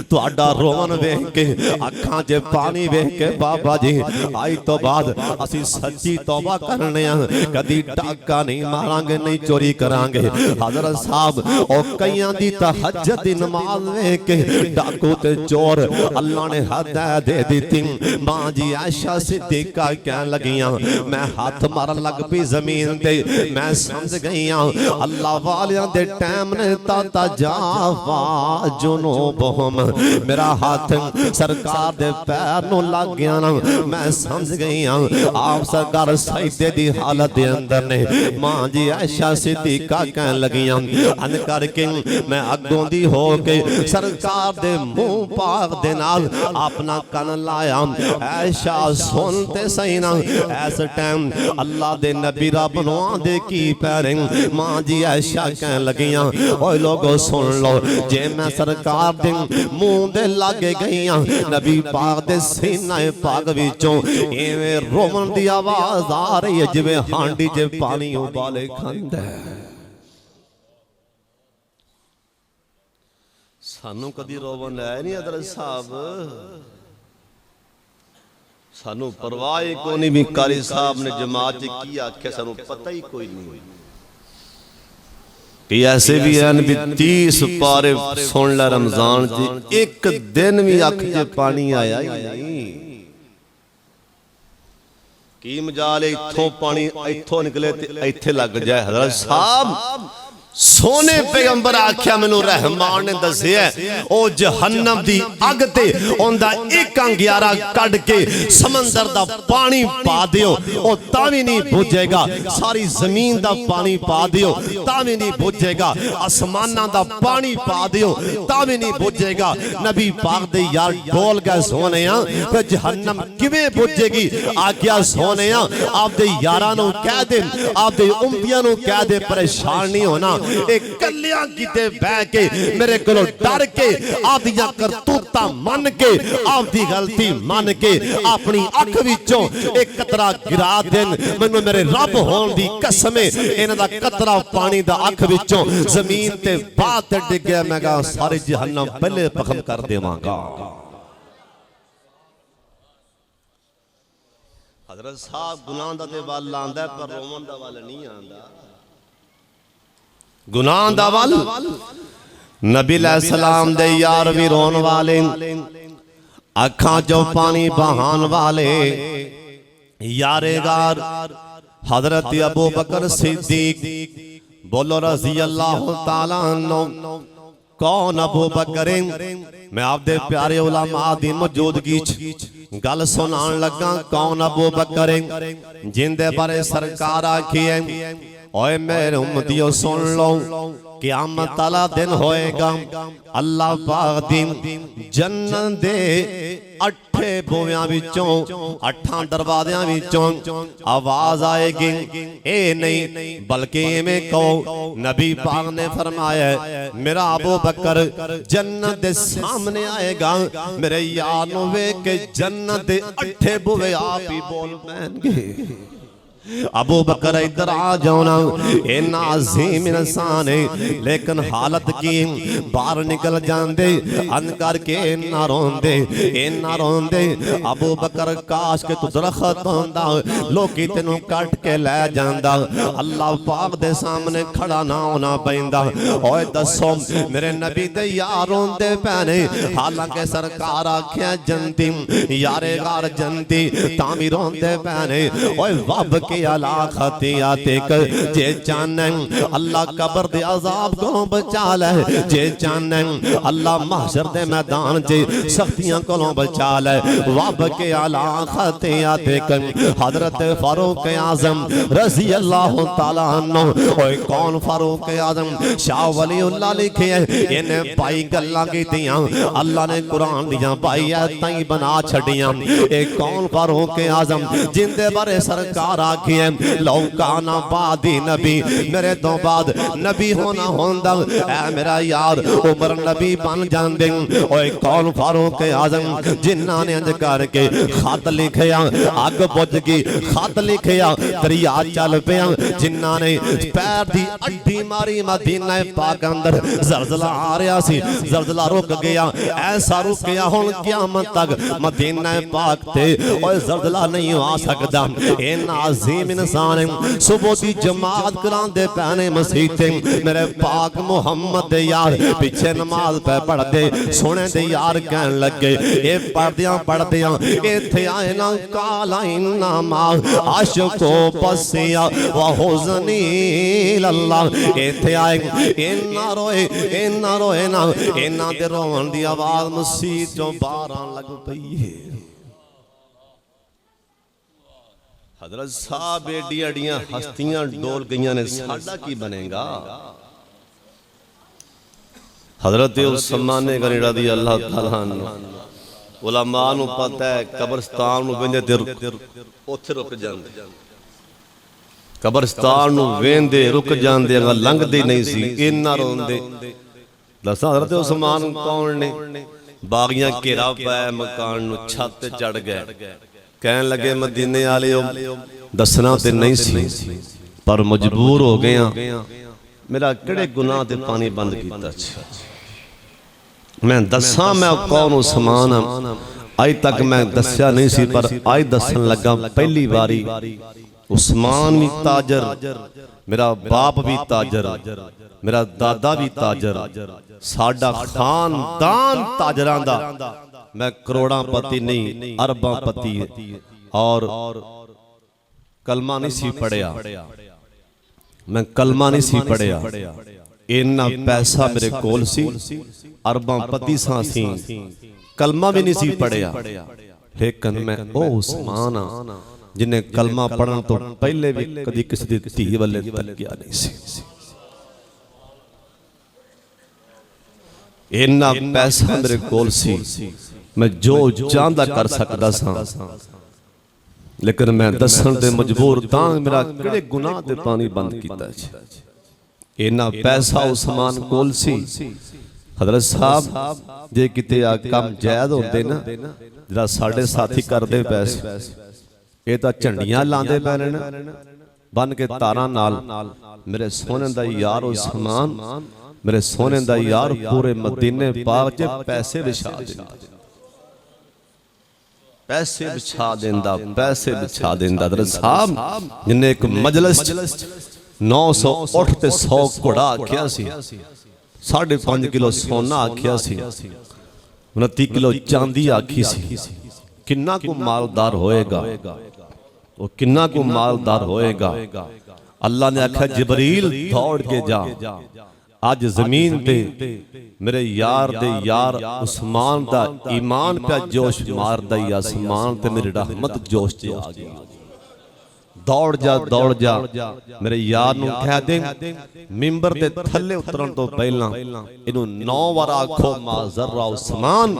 تو اڈا رومن ویکھ کے اکھاں جے پانی ویکھ کے بابا جی آئی تو بعد اسی سچی توبہ کرنے ہیں کدی ڈاکہ نہیں ماران گے نہیں چوری کران گے حضرت صاحب او کئیاں دی تہجد دی نماز ویکھ کے ڈاکو تے چور اللہ نے ہدایت دے دیتی ماں جی عائشہ صدیقہ کہن لگیاں میں ہاتھ مارن لگ پئی زمین تے میں سمجھ گئیاں اللہ والیاں دے ٹائم نے تا جاوا جنوبہم میرا ہاتھ سرکار دے پیر نو لگ گیا نا میں سمجھ گئی ہوں آپ سرکار سجدے دی حالت دے اندر نے ماں جی عائشہ صدیقہ کہن لگی ہوں ان کر کے میں اگوں دی ہو کے سرکار دے منہ پاک دے نال اپنا کن لایا عائشہ سنتے سینا ایس ٹائم اللہ دے نبی رب نوان دے کی پیریں ماں جی عائشہ کہن لگی ہوں اوہ لوگوں سن لو جے میں سرکار دے منہ دے لگے گئیاں نبی پاک دے سینہ پاک وچوں ایویں رومن دی آواز آ رہی ہے جویں ہانڈی جے پانی ابالے کھاندا ہے سانو کدی رومن ہے نہیں حضرت صاحب سانو پرواہ کوئی نہیں بھی قاری صاحب نے جماعت کیا کہ سانو پتہ ہی کوئی نہیں کہ ایسے بھی ہیں بھی 30 پارے سن لے رمضان جی ایک دن بھی اکھ جے پانی آیا ہی نہیں کی مجالے اتھوں پانی اتھوں نکلے ایتھے لگ جائے حضرت صاحب سونے پیغمبر آکھیا منو رحمان نے دسے ہے او جہنم دی اگ تے اوندا ایک انگیارہ کڈ کے سمندر دا پانی پا دیو او تاوی نہیں بھجے گا ساری زمین دا پانی پا دیو تاوی نہیں بھجے گا آسمانہ دا پانی پا دیو تاوی نہیں بھجے گا نبی پاک دے یار ڈول گئے سونے ہاں کہ جہنم کیویں بھجے گی آگیا سونے ہاں آپ دے یارانوں کہہ دے آپ دے امتیانوں کہہ دے پریشان نہیں ہونا ایک کلیاں کیتے بہ کے میرے کلو ڈر کے آپ دیا کرتوتا من کے آپ دی غلطی من کے اپنی اکھ وچوں ایک قطرہ گرا دین منو میرے رب ہون دی قسمیں انہ دا قطرہ پانی دا اکھ وچوں زمین تے بات ڈگ گیا میں کہا سارے جہنم پہلے پخم کر دے مانگا حضرت صاحب گناہ دا دے والا آندہ ہے پر رومن دا والا نہیں آندہ گناہ دا وال نبی علیہ السلام دے یار بھی رون والے اکھاں جو پانی بہان والے یارگار حضرت ابو بکر صدیق بولو رضی اللہ تعالیٰ عنہ کون ابو بکر میں آپ دے پیارے علماء دی موجودگی گل سنان لگا کون ابو بکر جن دے بارے سرکار آکھی ہے اوے میرے امتیوں سن لو قیامت والا دن ہوئے گا اللہ پاک دین جنت دے 8 بویاں وچوں 8 دروازیاں وچوں آواز آئے گی اے نہیں بلکہ میں کہو نبی پاک نے فرمایا ہے میرا ابو بکر جنت دے سامنے آئے گا میرے یار نو ویکھ کے جنت دے 8 بوے آپ ہی بول پہن گے ابو بکر ادھر آ جاؤنا این عظیم انسان ہے لیکن حالت کی باہر نکل جان دے انکار کے نہ رون دے ابو بکر کاش کے تو درخت ہوندہ لوکی تینوں کٹ کے لے جاندہ اللہ پاک دے سامنے کھڑا نہ ہونا بیندہ اوہ دسو میرے نبی دے یارون دے پہنے حالانکہ سرکار آکھیں جنتی یارے غار جنتی تعمیرون دے پہنے اوہ واب کے اللہ خطیاتک جے چانیں اللہ قبر دے عذاب کو بچا لے جے چانیں اللہ محشر دے میدان جے سختیاں کو بچا لے واب کے اللہ خطیاتک حضرت فاروق اعظم رضی اللہ تعالیٰ عنہ اوہ کون فاروق اعظم شاہ ولی اللہ لکھے ہیں انہیں بائی گلہ کی دیاں اللہ نے قرآن دیاں بائی ایتائیں بنا چھڑیاں ایک کون فاروق اعظم جن دے بارے سرکار آگے آکھی ہے لو کانا بعدی نبی میرے تو بعد نبی ہونا ہوندہ اے میرا یار عمر نبی بن جاندے اوے کون فاروق اعظم جنہاں نے انج کر کے خط لکھیا اگ بجھ گئی خط لکھیا دریا چل پیا جنہاں نے پیر دی اڈی ماری مدینہ پاک اندر زلزلہ آ رہا سی زلزلہ رک گیا ایسا رک گیا ہن قیامت تک مدینہ پاک تے اوے زلزلہ نہیں آ سکدا این عظیم انسان صبح دی جماعت کران دے پہنے مسیح تے میرے پاک محمد دے یار پیچھے نماز پہ پڑھ دے سونے دے یار کہن لگے اے پڑھ دیاں ایتھے آئے نا کالا انما عاشقو پسیا وحزنی اللہ ایتھے آئے اینا روئے نا اینا دے روان دی آواز مسیح جو باران لگ پئی ہے حضرت صاحب ایڈی اڈیاں ہستیاں ڈول گئیاں نے ساڑھا کی بنے گا حضرت عثمان غنی رضی اللہ تعالیٰ عنہ علماء نو پتہ ہے قبرستان نو ویندے تے اوتھے رک جاندے قبرستان نو ویندے رک جاندے اگر لنگ دی نہیں سی اینا روندے دسا حضرت عثمان کون نے باغیاں گھیرا پایا مکان نو چھت چڑھ گئے کہن لگے مدینے والے دسنا تے نہیں سی پر مجبور ہو گیا میرا کڑے گناہ تے پانی بند کیتا میں دساں میں کون عثمان آئی تک میں دسیا نہیں سی پر آئی دسن لگا پہلی باری عثمان بھی تاجر میرا باپ بھی تاجر میرا دادا بھی تاجر ساڈا خاندان تاجران دا میں کروڑاں پتی نہیں ارباں پتی اور کلمہ نہیں سی پڑھیا میں کلمہ نہیں سی پڑھیا اینا پیسہ میرے کول سی ارباں پتی ساں سی کلمہ بھی نہیں سی پڑھیا لیکن میں او عثمان جنہیں کلمہ پڑھن تو پہلے بھی کدی کسی دی تھی والے تک کیا نہیں سی اینا پیسہ میرے کول سی میں جو جاندہ کر سکتا ساں لیکن میں دسن دے مجبور تاں میرا کڑے گناہ دے پانی بند کیتا ہے اینا پیسہ عثمان کول سی حضرت صاحب جے کتے کام جائد ہوندے نا جرا ساڑھے ساتھی کر دے پیسے اے تا چنڈیاں لاندے پہنے نا بن کے تاراں نال میرے سونے دا یار عثمان میرے سونے دا یار پورے مدینے پاک جے پیسے بچھا دیندہ حضرت صاحب جنہیں ایک مجلس 900 اٹھتے 100 کڑا آکھیا سی 5.5 کلو سونا آکھیا سی 29 کلو چاندی آکھی سی کنہ کو مالدار ہوئے گا وہ کنہ کو مالدار ہوئے گا اللہ نے آکھا جبریل دوڑ کے جا آج زمین پہ میرے یار دے یار عثمان دا ایمان پہ جوش مار دا یا عثمان تے میری رحمت جوش تے آگئی دوڑ جا میرے یار نو کہہ دیں ممبر تے تھلے اترن تو پہلا انہوں 9 ور آکھو ما ذرہ عثمان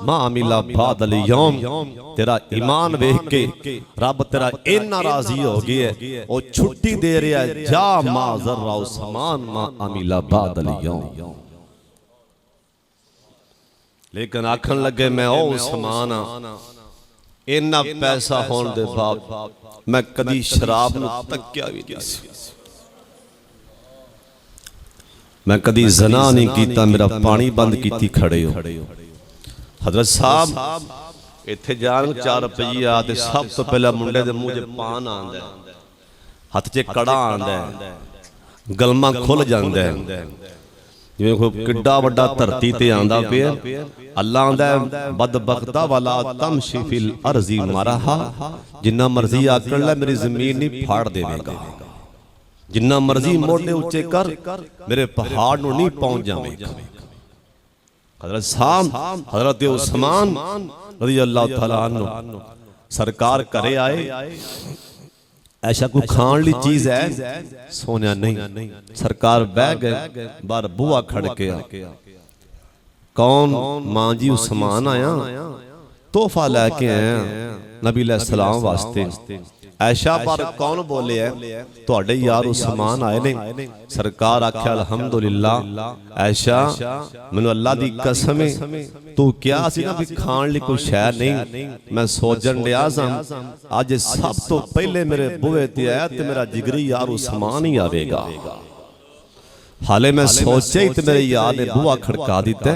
ما عملہ بعد الیوم تیرا ایمان ویکھ کے رب تیرا اینا راضی ہو گئی ہے وہ چھٹی دے رہا ہے جا ما ذرہ عثمان ما عملہ بعد الیوم لیکن آکھن لگے میں او عثمانہ اینا پیسہ ہون دے باپ میں کدی شراب نو تکیا بھی نہیں سی میں کدی زنا نہیں کیتا میرا پانی بند کیتی کھڑے ہو حضرت صاحب ایتھے جان 4 روپیے آتے سب تو پہلا منڈے دے مجھے پان آندہ ہے ہاتھ چے کڑا آندہ ہے گلمہ کھل جاندہ ہے جویں کوئی کڈا وڈا دھرتی تے آندہ پہ اللہ آندہ ہے بدبختہ والا تمشی فی الارضی مرحا جنہ مرضی آکر لے میری زمین نہیں پھاڑ دے گا جنہ مرضی موٹے اچھے کر میرے پہاڑ نو نہیں پہنچ جاوے گا حضرت صاحب حضرت عثمان رضی اللہ تعالیٰ عنہ سرکار کرے آئے ایسا کوئی کھان لی چیز ہے سونیا نہیں سرکار بے گئے بار بوا کھڑ کے کون ماں جی عثمان آیا تحفہ لے کے آیا نبی علیہ السلام واسطے ऐशा पर कौन बोले है तुहाडे यार उस्मान आए ने सरकार आख्या अल्हम्दुलिल्लाह ऐशा मैनू अल्लाह दी कसम है तू क्या सी ना भी खाण लई कोई शै नहीं मैं सोचन दिया सां अज सब तो पहले मेरे बूहे ते आया ते मेरा जिगरी यार उस्मान ही आवेगा हाले मैं सोचे ही ते मेरे यार ने बूहा खड़का दिता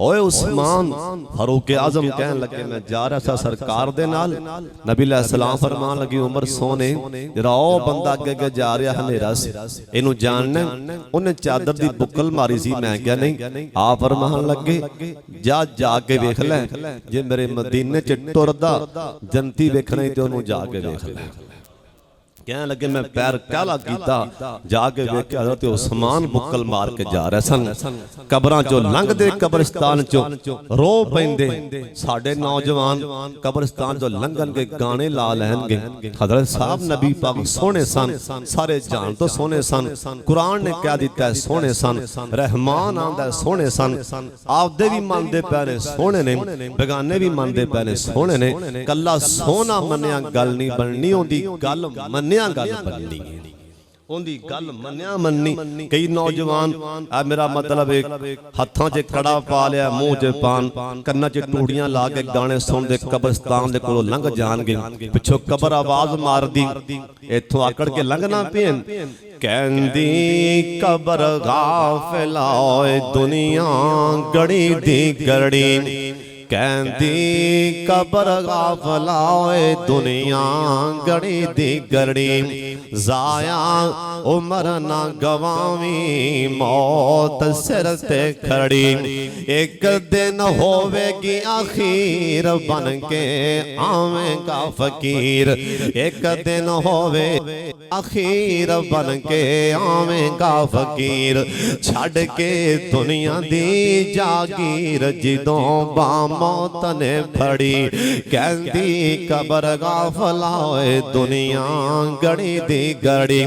ओए उस्मान फारूक आजम कहन लगे मैं जा रहा था सरकार दे नाल नबी अलैहिस्सलाम फरमान लगी उमर सोने जरा ओ बंदा अगे अगे जा रहा हनेरा सी इनू जानना उन्हें चादर दी बुकल मारी सी मैं क्या नहीं आ फरमान लगे जा जाके वेख ले जे मेरे मदीने च टुरदा जनती वेखना ते ओनू जाके वेख ले कहने लगे मैं पैर काला कीता जाके वेख्या हज़रत उस्मान बुक्कल मार के जा रहे सन कबरां चो लंघदे कब्रिस्तान चो रो पैंदे साडे नौजवान कब्रिस्तान चो लंघन के गाने ला लैणगे हज़रत साहब नबी पाक सोहने सन सारे जान तो सोहने सन कुरान ने कह दिता है सोहने सन रहमान आंदा सोहने सन आपदे भी मनदे पै ने सोहने ने बेगाने भी मनदे पै ने सोहने ने कल्ला सोहना मन्निया गल नहीं बननी ओंदी गल गल बननी ओंदी गल मन्निया मननी कई नौजवान आ मेरा मतलब हत्थां च कड़ा पा लिया मुंह च पान कन्ना च टूड़ियां ला के गाने सुनदे कब्रिस्तान दे कोलों लंघ जाणगे पिछों कबर आवाज मारदी इत्थों आकड़ के लंघना पेन कहंदी कबर गाफिला ओए दुनिया गड़ी दी गड़ी कहंदी कबर गाफिला ओए दुनिया गड़ी दी गड़ी जाया उमर ना गवावी मौत सिर ते खड़ी एक दिन होवेगी आखिर बन के आवेगा फकीर एक दिन होवे आखिर बन के आवेगा फकीर छड़ के दुनिया दी जागीर जिदों बामौत ने फड़ी कहंदी कबर गाफिला ओए दुनिया गड़ी दी गड़ी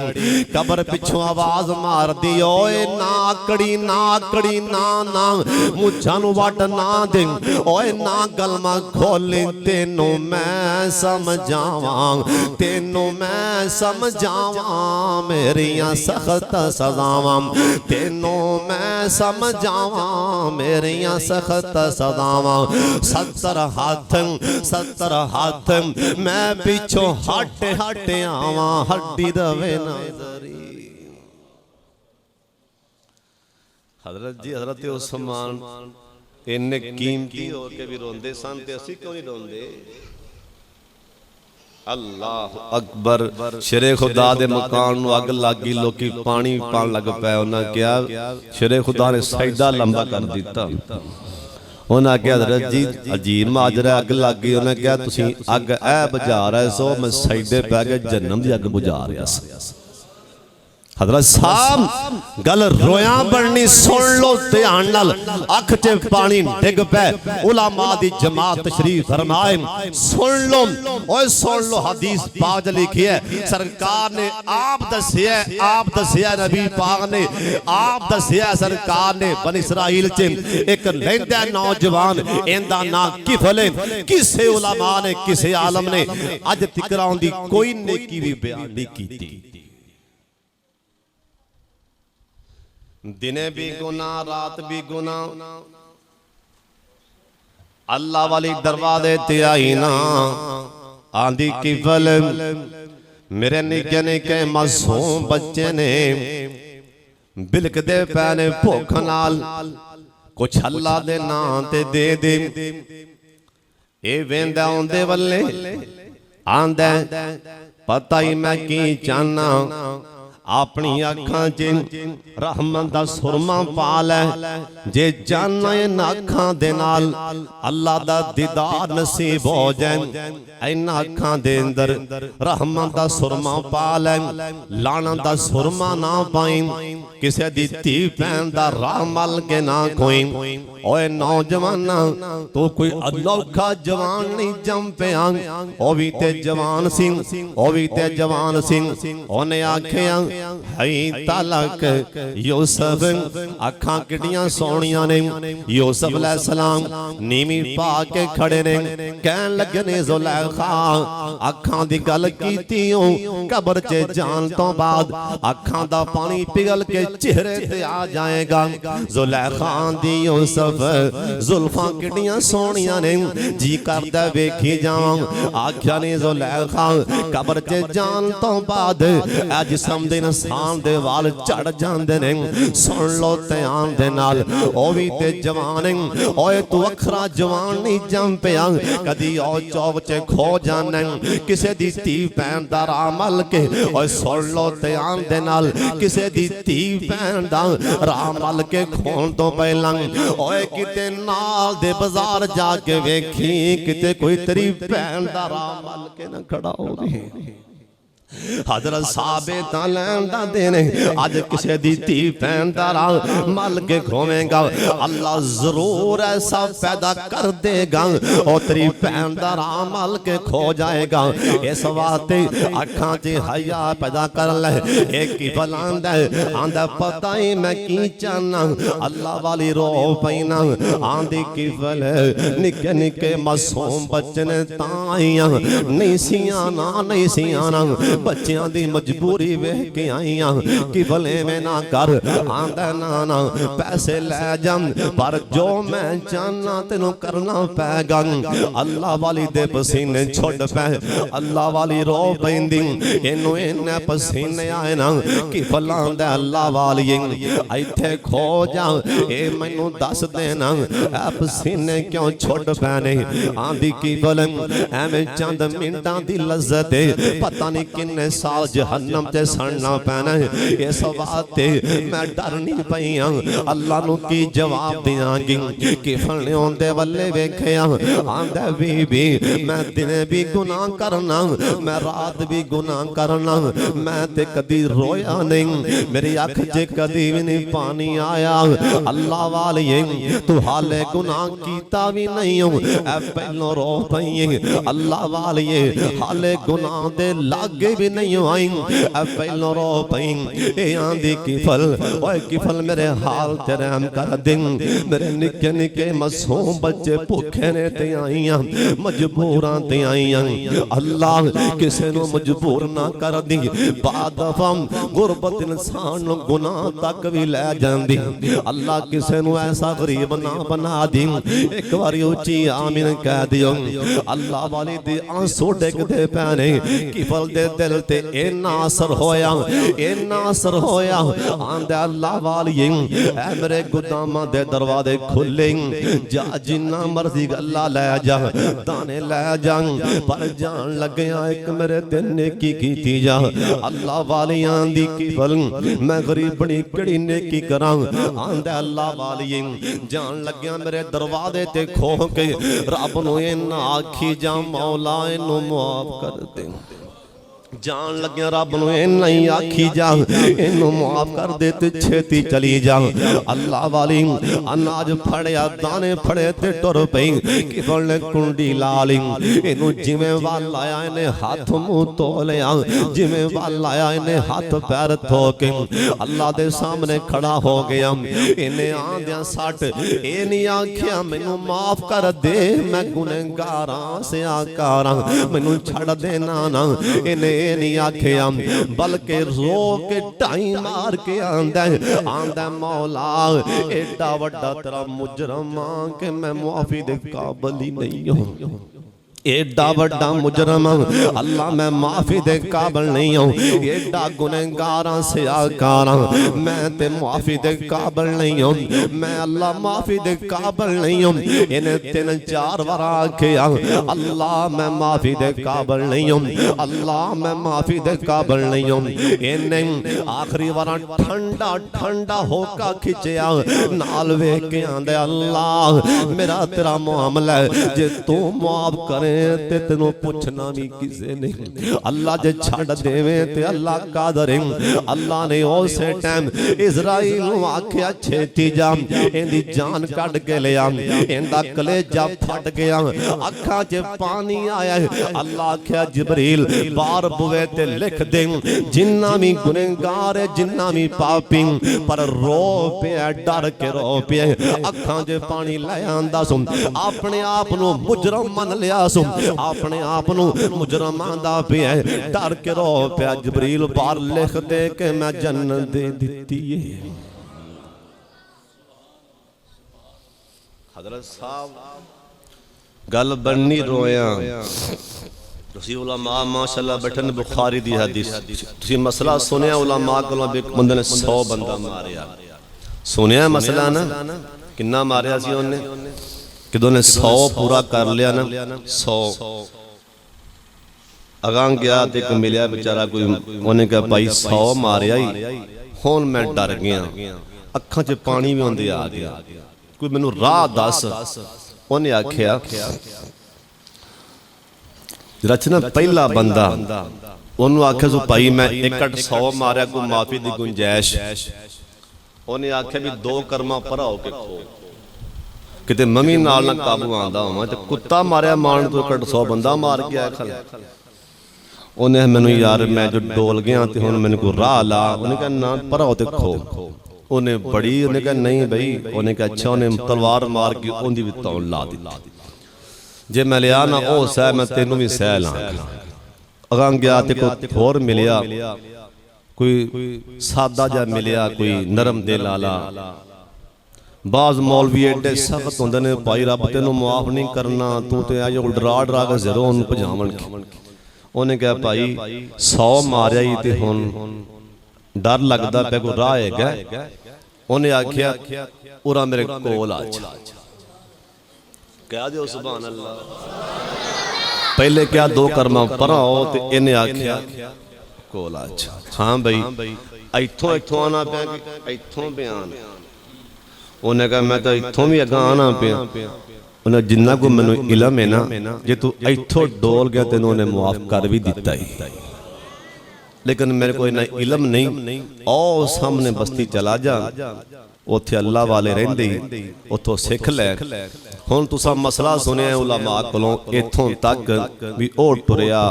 कबर पिछों आवाज मार दी ओए नाकड़ी नाकड़ी ना ना मुझां नू वट ना दे ओए ना गलमा खोली तेनू मैं समझावां तेनू मैं समझावां मेरियां सख्त सजावां तेनू मैं समझावां मेरियां सख्त सजावां 70 हाथ मैं पिछों हट हट आवां हड्डी दवे ना हजरत जी हजरत उस्मान इन्ने कीमती हो के भी रोंदे सन ते असीं क्यों नहीं रोंदे अल्लाह अकबर शेरे खुदा दे मकान नूं अग लग गई लोकी पानी पान लग पए उन्हां कहा शेरे खुदा ने सजदा लंबा कर दिता उन्हें आख्या हजरत जी अजीब माजरा अग लग गई उन्हें कहा तुसीं अग ऐ बुझा रहे सो मैं सजदे पै के जन्नम दी अग बुझा रहा सी हजरत साहब गल रोया बननी सुन लो ध्यान नाल अख च पानी डिग पे उलमा दी जमात तशरीफ फरमाए सुन लो हदीस पाक लिखी है सरकार ने आप दसिया नबी पाक ने आप दसिया सरकार ने बनी इसराइल च एक लैंदा नौजवान इंदा नाम किफल किसे उलमा ने किसे आलम ने अज तक दी कोई नेकी भी बयान नहीं की दिने भी गुनाह रात भी गुनाह अल्लाह वाली दरवाजे ते आई ना आंधी किफल मेरे निके निके मासूम बच्चे ने बिलकदे पै ने भुख नाल कुछ अल्लाह दे नाम ते दे दे ए वेंदा आंदे वल्ले आंदा पता ही मैं की चाहना अपनी अखां च रहमत दा सुरमा पा लै जे जाना इन अखां दे नाल अल्लाह दा दीदार नसीब हो जाए इन अखां दे अंदर रहमत दा सुरमा पा लै लाना दा सुरमा ना पाई किसे दी धी भैन दा राह मल के ना कोई اوے نوجوانا تو کوئی انوکھا جوان نہیں جم پہ آنگ او بھی تے جوان سنگ او بھی تے جوان سنگ اونے آکھیاں ہائی تالک یوسف اکھاں کٹیاں سونیاں نے یوسف علیہ السلام نیمی پا کے کھڑے نے کہن لگنے زلیخا اکھاں دی گل کیتیوں قبر چے جان تو بعد اکھاں دا پانی پگل کے چہرے تے آ جائے گا زلیخا دی یوسف زلفاں کٹیاں سونیاں نے جی کردہ ویکھی جاؤں آکھیا نے زلیخا قبر چے جان تو بعد اے جسم دے نسان دے وال چڑھ جان دے نے سن لو تیان دے نال او بھی تے جوانے اوے تو اکھرا جوان نہیں جم پیا کدی او چوچے کھو جانے کسے دی تی پین دار عمل کے اوے سن لو تیان دے نال کسے دی تی پین دار عمل کے کھون تو پہلنگ اوے کتے نال دے بازار جا کے ویکھی کتے کوئی تری پین دار عمل کے نہ کھڑا ہو گئی حضرت ثابت لیندہ دینے آج کسے دیتی پیندارا مل کے گھومیں گا اللہ ضرور ایسا پیدا کر دے گا اور تری پیندارا مل کے کھو جائے گا اس واتے اکھاں چی حیاء پیدا کر لے ایک کی بلاندہ آندہ پتائی میں کی چانا اللہ والی رو پینا آندھی کی بلے نکے نکے مسوم بچنے تائیاں نہیں سیانا بچیاں دی مجبوری بے کے آئیاں کی بھلے میں نہ کر آندہ نانا پیسے لے جم پر جو میں جانا تینوں کرنا پہ گا اللہ والی دے پسینے چھوڑ پہ اللہ والی رو پیندی انہوں انہیں پسینے آئے نا کی بھلان دے اللہ والی آئی تھے کھو جا اے منوں دس دینا اے پسینے کیوں چھوڑ پہنے آندھی کی بھلن اے میں چند منٹان دی لذت پتہ نہیں کنے سال جہنم تے سڑنا پہنا ہے یہ سواتے میں ڈر نہیں پہیاں اللہ نو کی جواب دیاں گی کہ فلنے ہوندے والے بیکھیاں آندھے بھی میں دنے بھی گناہ کرنا میں رات بھی گناہ کرنا میں تے کدی رویا نہیں میری آنکھ جے کدی بھی نہیں پانی آیا اللہ والی تو حالے گناہ کیتا بھی نہیں ہوں اے پہلو رو پہیے اللہ والی حالے گناہ دے لاغے بھی نہیں آئیں اے پہلو رو پہیں اے آندھی کی پھل اوے کی پھل میرے حال تیرے ہم کر دیں میرے نکے نکے مسوم بچے پوکھے نے تے آئیاں مجبوران تے آئیاں اللہ کسے نو مجبور نہ کر دی بعد فم غربت انسان گناہ تک بھی لے جان دی اللہ کسے نو ایسا غریب نہ بنا دی ایک باری اچھی آمین کہہ دیوں اللہ والی دی آنسو ڈیک دے پہنے کی پھل دے دل تے اے ناصر ہویا آندھے اللہ والی اے میرے گدامہ دے دروازے کھلیں جا جنہ مرضی اللہ لے جا دانے لے جا پر جان لگیا ایک میرے تینے کی تھی جا اللہ والی آندھی کی پھل میں غریب بڑی کڑی نیکی کرام آندھے اللہ والی جان لگیا میرے دروازے تے کھو کے رب نو این آکھی جا مولا انو معاف کر دیں جان لگیا رب نو نہیں آکھی جا انہوں معاف کر دیتے چھتی چلی جا اللہ والی اناج پھڑیا دانے پھڑے تے ٹر پہیں کہ پھڑنے کنڈی لالی انہوں جمیں والا آیا انہیں ہاتھ مو تو لیا جمیں والا آیا انہیں ہاتھ پیر تھوکیں اللہ دے سامنے کھڑا ہو گیا انہیں آندیاں ساٹھ انہیں آکھیا منوں معاف کر دے میں گنہگاراں سے آکاراں منوں چھڑ دے نانا انہیں نہیں آکھیا بلکہ رو کے ٹائیں مار کے آندہ مولا ایڈا وڈا تیرا مجرم کہ میں معافی دے قابل ہی نہیں ہوں ایڈا وڈا مجرم اللہ میں معافی دے قابل نہیں ہوں ایڈا گنہگاراں سے آکاراں میں تے معافی دے قابل نہیں ہوں میں اللہ معافی دے قابل نہیں ہوں انہیں تین چار ورا کیا اللہ میں معافی دے قابل نہیں ہوں اللہ میں معافی دے قابل نہیں ہوں انہیں آخری ورا ٹھنڈا ٹھنڈا ہوکا کھچیا نالوے کے آندے اللہ میرا تیرا معاملہ ہے جے تو معاف کرے تے تینوں پوچھنا بھی کسے نہیں اللہ جے چھڑ دیویں تے اللہ قادر ہے اللہ نے اسے ٹائم اسرائیل نو آکھیا چھیتی جا ایندی جان کڈ کے لے آ ایندا کلیجہ پھٹ گیا اکھاں چ پانی آیا اللہ آکھیا جبریل بار بوے تے لکھ دیں جنہ بھی گنہگار جنہ بھی پاپی پر رو پیا ڈر کے رو پیا اکھاں چ پانی لے آندا سن اپنے آپ نو مجرم من لیا سن اپنے آپ نو مجرم آندا پیا ڈر کے رو پیا جبریل بار لکھ دے کہ میں جنت دے دیتی ہے حضرت صاحب گل بننی رویاں تسی علماء ماشاءاللہ بیٹھن بخاری دی حدیث تسی مسئلہ سنیا علماء کو بندے نے 100 بندہ ماریا سنیا مسئلہ نا کنا ماریا سی انہیں کہ دو نے 100 پورا کر لیا نا 100 اگاں گیا دیکھ ملیا بچارہ کوئی انہیں کہا بھائی 100 ماریا ہی ہون میں ڈر گیا اکھاں چے پانی بھی ہوندے آ گیا کوئی میں نو راہ دس انہیں آکھیا رچنا پہلا بندہ انہوں آکھیا سو بھائی میں 100 ماریا کوئی معافی دی گنجائش انہیں آکھیا بھی 2 کرمہ پرا ہو کے کھو کتے ممی نال نہ قابو آندہ ہوں میں کتا ماریا مارن تو 100 بندہ مار گیا ہے کھل انہیں میں نے یار میں جو ڈول گیا تھی انہیں میں کو راہ لا انہیں کہا نا پرا ہوتے کھو انہیں بڑی انہیں کہا نہیں بھئی انہیں کہا اچھا انہیں تلوار مار کی انہیں بھی تون لا دی جے میں لیا نا او سہ میں تینوں بھی سہ لائیں اگاں گیا تے کو تھور ملیا کوئی سادہ جا ملیا کوئی نرم دل آلا بعض مولوی ایڈے سخت ہوندے نے پائی رب تینوں معاف نہیں کرنا تو تے آئے ڈرا ڈرا کے زیرو ان پجامن کی انہیں کہا پائی 100 ماریا ہی تے ہون ڈر لگدا پہ کو راہ ہے گئے انہیں آکھیا اورا میرے کول آجا کہا دے سبحان اللہ پہلے کیا 2 کرمہ پرا ہو تے انہیں آکھیا کول آجا ہاں بھئی ایتھوں آنا پہ ایتھوں بیان انہیں کہا میں تو ایتھوں بھی اگاں آنا پہ انہیں جنہ کو میں نے علم ہے نا جے تو ایتھوں ڈول گیا تینوں نے معاف کر بھی دیتا ہی لیکن میرے کو انہیں علم نہیں او سامنے بستی چلا جا اوتھے اللہ والے رہندے اوتھوں سکھ لے ہون تسا مسئلہ سنے علماء کولوں ایتھوں تک بھی او ٹریا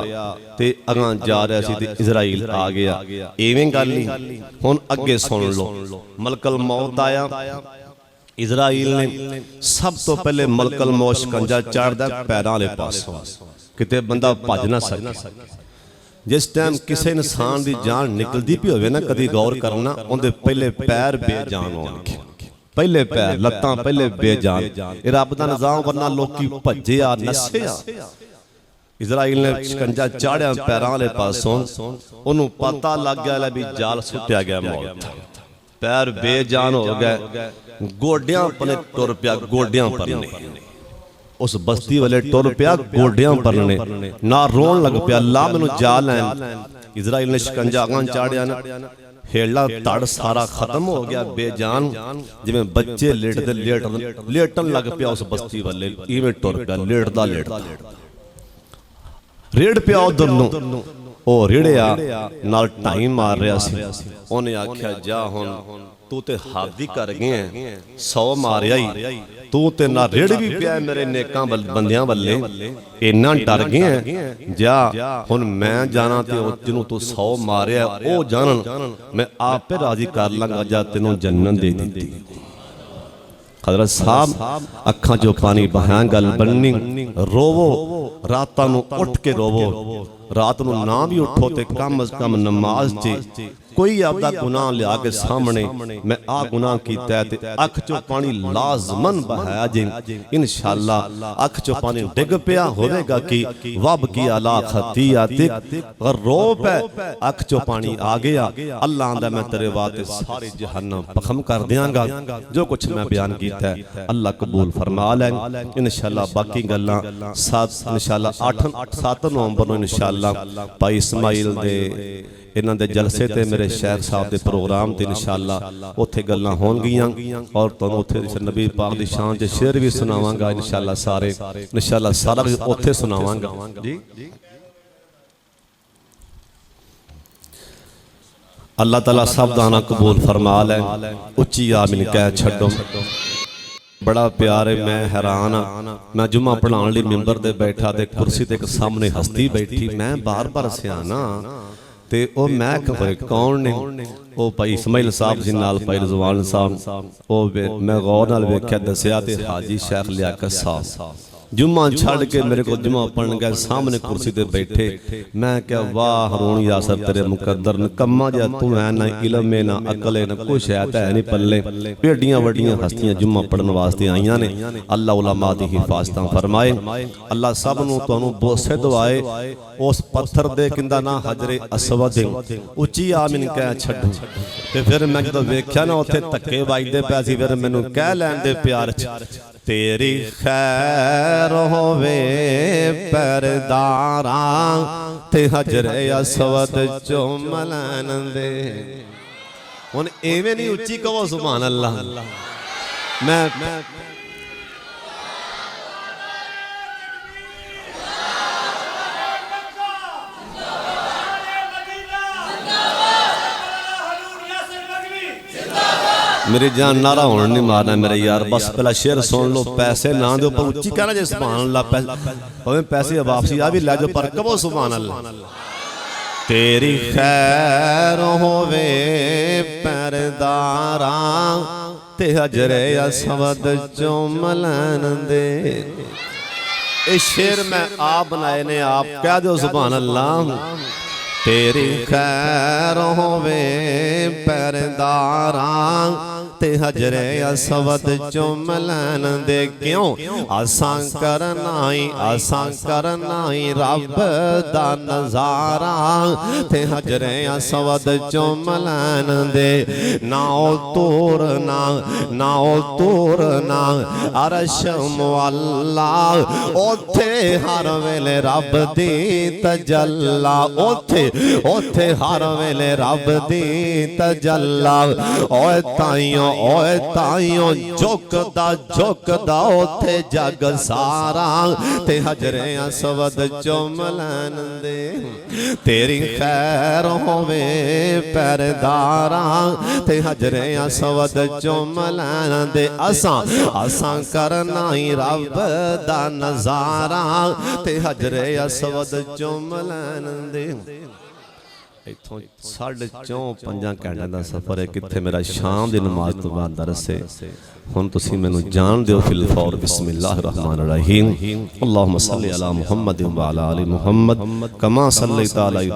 تے اگاں جا رہا سی تے اسرائیل آ گیا ایویں گل نہیں ہون اگے سن لو ملک الموت آیا اسرائیل نے سب تو پہلے ملک الموت شکنجہ چاڑ دا پیراں لے پاسوں کتے بندہ بھج نہ سکے جس ٹائم کسی انسان دی جان نکل دی پی ہوئے نا کدی غور کرنا ان دے پہلے پیر بے جان ہون کے پہلے پیر لتاں پہلے بے جان رب دا نظام ورنہ لوگ کی بھجے آ نسے آ اسرائیل نے شکنجہ چاڑیا پیراں لے پاسوں انہوں پتہ لگ گیا لے بھی جال سٹیا گیا موت پیر بے جان ہو گئے گوڑیاں پنے ٹور پیا گوڑیاں پرنے اس بستی والے ٹور پیا گوڑیاں پرنے نہ رون لگ پیا اللہ میں نو جالیں اسرائیل نے شکنجہ آگان چاڑیا نا ہیڑلا تڑ سارا ختم ہو گیا بے جان جب میں بچے لیٹن لگ پیا اس بستی والے ایویں ٹور پیا لیٹدا ریڑ پیا ادھر نو او ریڑیا نال ٹائم مار رہا سی انہیں آکھیا جا ہون تو تے حادی کر گئے ہیں 100 ماریا ہی تو تے نہ ریڑ بھی پیا ہے میرے نیکاں بندیاں والے اینا ڈر گئے ہیں جا ہن میں جانا تے جنوں تو 100 ماریا ہے او جانن میں آپ پہ راضی کر لگا جا تینوں جنت دے دیتی حضرت صاحب اکھاں جو پانی بہاں گل بننی روو راتاں نو اٹھ کے روو رات نو نہ بھی اٹھو تے کم از کم نماز چے کوئی آپ دا گناہ لیا کے سامنے میں آ گناہ کیتا ہے تے اکھ چو پانی لازمن بہایا جیں انشاءاللہ اکھ چو پانی ڈگ پیا ہوئے گا کی واب کی علا خطیاتک اگر رو پہ اکھ چو پانی آگیا اللہ آندہ میں تیرے واتے ساری جہنم پخم کر دیاں گا جو کچھ میں بیان کیتا ہے اللہ قبول فرما لیں انشاءاللہ باقی گلاں انشاءاللہ 7 نومبر انشاءاللہ پائی اسماعیل دے ਇਹਨਾਂ ਦੇ ਜਲਸੇ ਤੇ ਮੇਰੇ ਸ਼ੇਖ ਸਾਹਿਬ ਦੇ ਪ੍ਰੋਗਰਾਮ ਤੇ ਇਨਸ਼ਾਅੱਲਾ ਉੱਥੇ ਗੱਲਾਂ ਹੋਣਗੀਆਂ ਔਰ ਤੁਹਾਨੂੰ ਉੱਥੇ ਨਬੀ ਪਾਕ ਦੀ ਸ਼ਾਨ 'ਚ ਸ਼ੇਰ ਵੀ ਸੁਣਾਵਾਂਗਾ ਇਨਸ਼ਾਅੱਲਾ ਸਾਰਾ ਉੱਥੇ ਸੁਣਾਵਾਂਗਾ ਜੀ। اللہ تعالیٰ سب دانا قبول فرما لے اچھی آمین کہہ چھڑو بڑا پیارے میں حیران میں جمعہ پڑھان لی ممبر دے بیٹھا دے کرسی دے کے سامنے ہستی بیٹھی میں بار بار سے آنا تے او میں کہے کون نے او پائی اسماعیل صاحب جی نال پائی رضوان صاحب او میں غور نال ویکھیا دسیا تے حاجی شیخ لیاقت صاحب جمعہ چھڑ کے میرے کو جمعہ پڑھن گئے سامنے کرسی دے بیٹھے میں کہا واہ ہارون یاسر تیرے مقدر نکمہ جا تو ہے نہ علم میں نہ عقل نہ کچھ ہے نہیں پلے پیڑیاں وڈیاں ہستیاں جمعہ پڑھن واسطے آئیاں نے اللہ علماء دی حفاظتاں فرمائے اللہ سب نو تو انو بوسے دعائے اس پتھر دے کندہ نہ حجر اسود اچھی آمین کہہ چھڑو تے پھر میں جدو ویکھیا نہ ہوتے تکے بائی دے پیسی پھر میں نو کہہ لین دے پیار تیری خیر ہووے پرداراں تے حجر اسود چوملن دے ان ایویں نہیں اچھی کہو سبحان اللہ میں میری جان نعرہ ہونے نہیں مارنا میرے یار بس پہلا شعر سن لو پیسے نہ دے اوپر اچھی کہنا جائے سبحان اللہ پیسے واپسی آ بھی لے جو پر کبو سبحان اللہ تیری خیر ہووے پرداراں تے حجر اسود چوملن دے اس شعر میں آپ بنائے نے آپ کہہ دو سبحان اللہ تیری خیر ہووے پرداراں تے حجر اسود چوملن دے کیوں آسان کرنائی رب دا نظارہ تے حجر اسود چوملن دے ناؤ تورنا عرش مولا اوتھے ہر ویلے رب دی تجلا اوتھے ہر ویلے رب دی تجلا اوے تائیوں جھکدا اوتھے جگ سارا تے حجر اسود چوملن دے تیری خیر ہووے پرداراں تے حجر اسود چوملن دے اساں کرنائی رب دا نظارہ تے حجر اسود چوملن دے ایتھوں 4.5 گھنٹے دا سفر ہے کتھے میرا شام دی نماز تو بعد درس ہے ہن تسی مینوں جان دیو فی الفور بسم اللہ الرحمن الرحیم اللہم صلی علی محمد وعلی آل محمد کما صلیت علی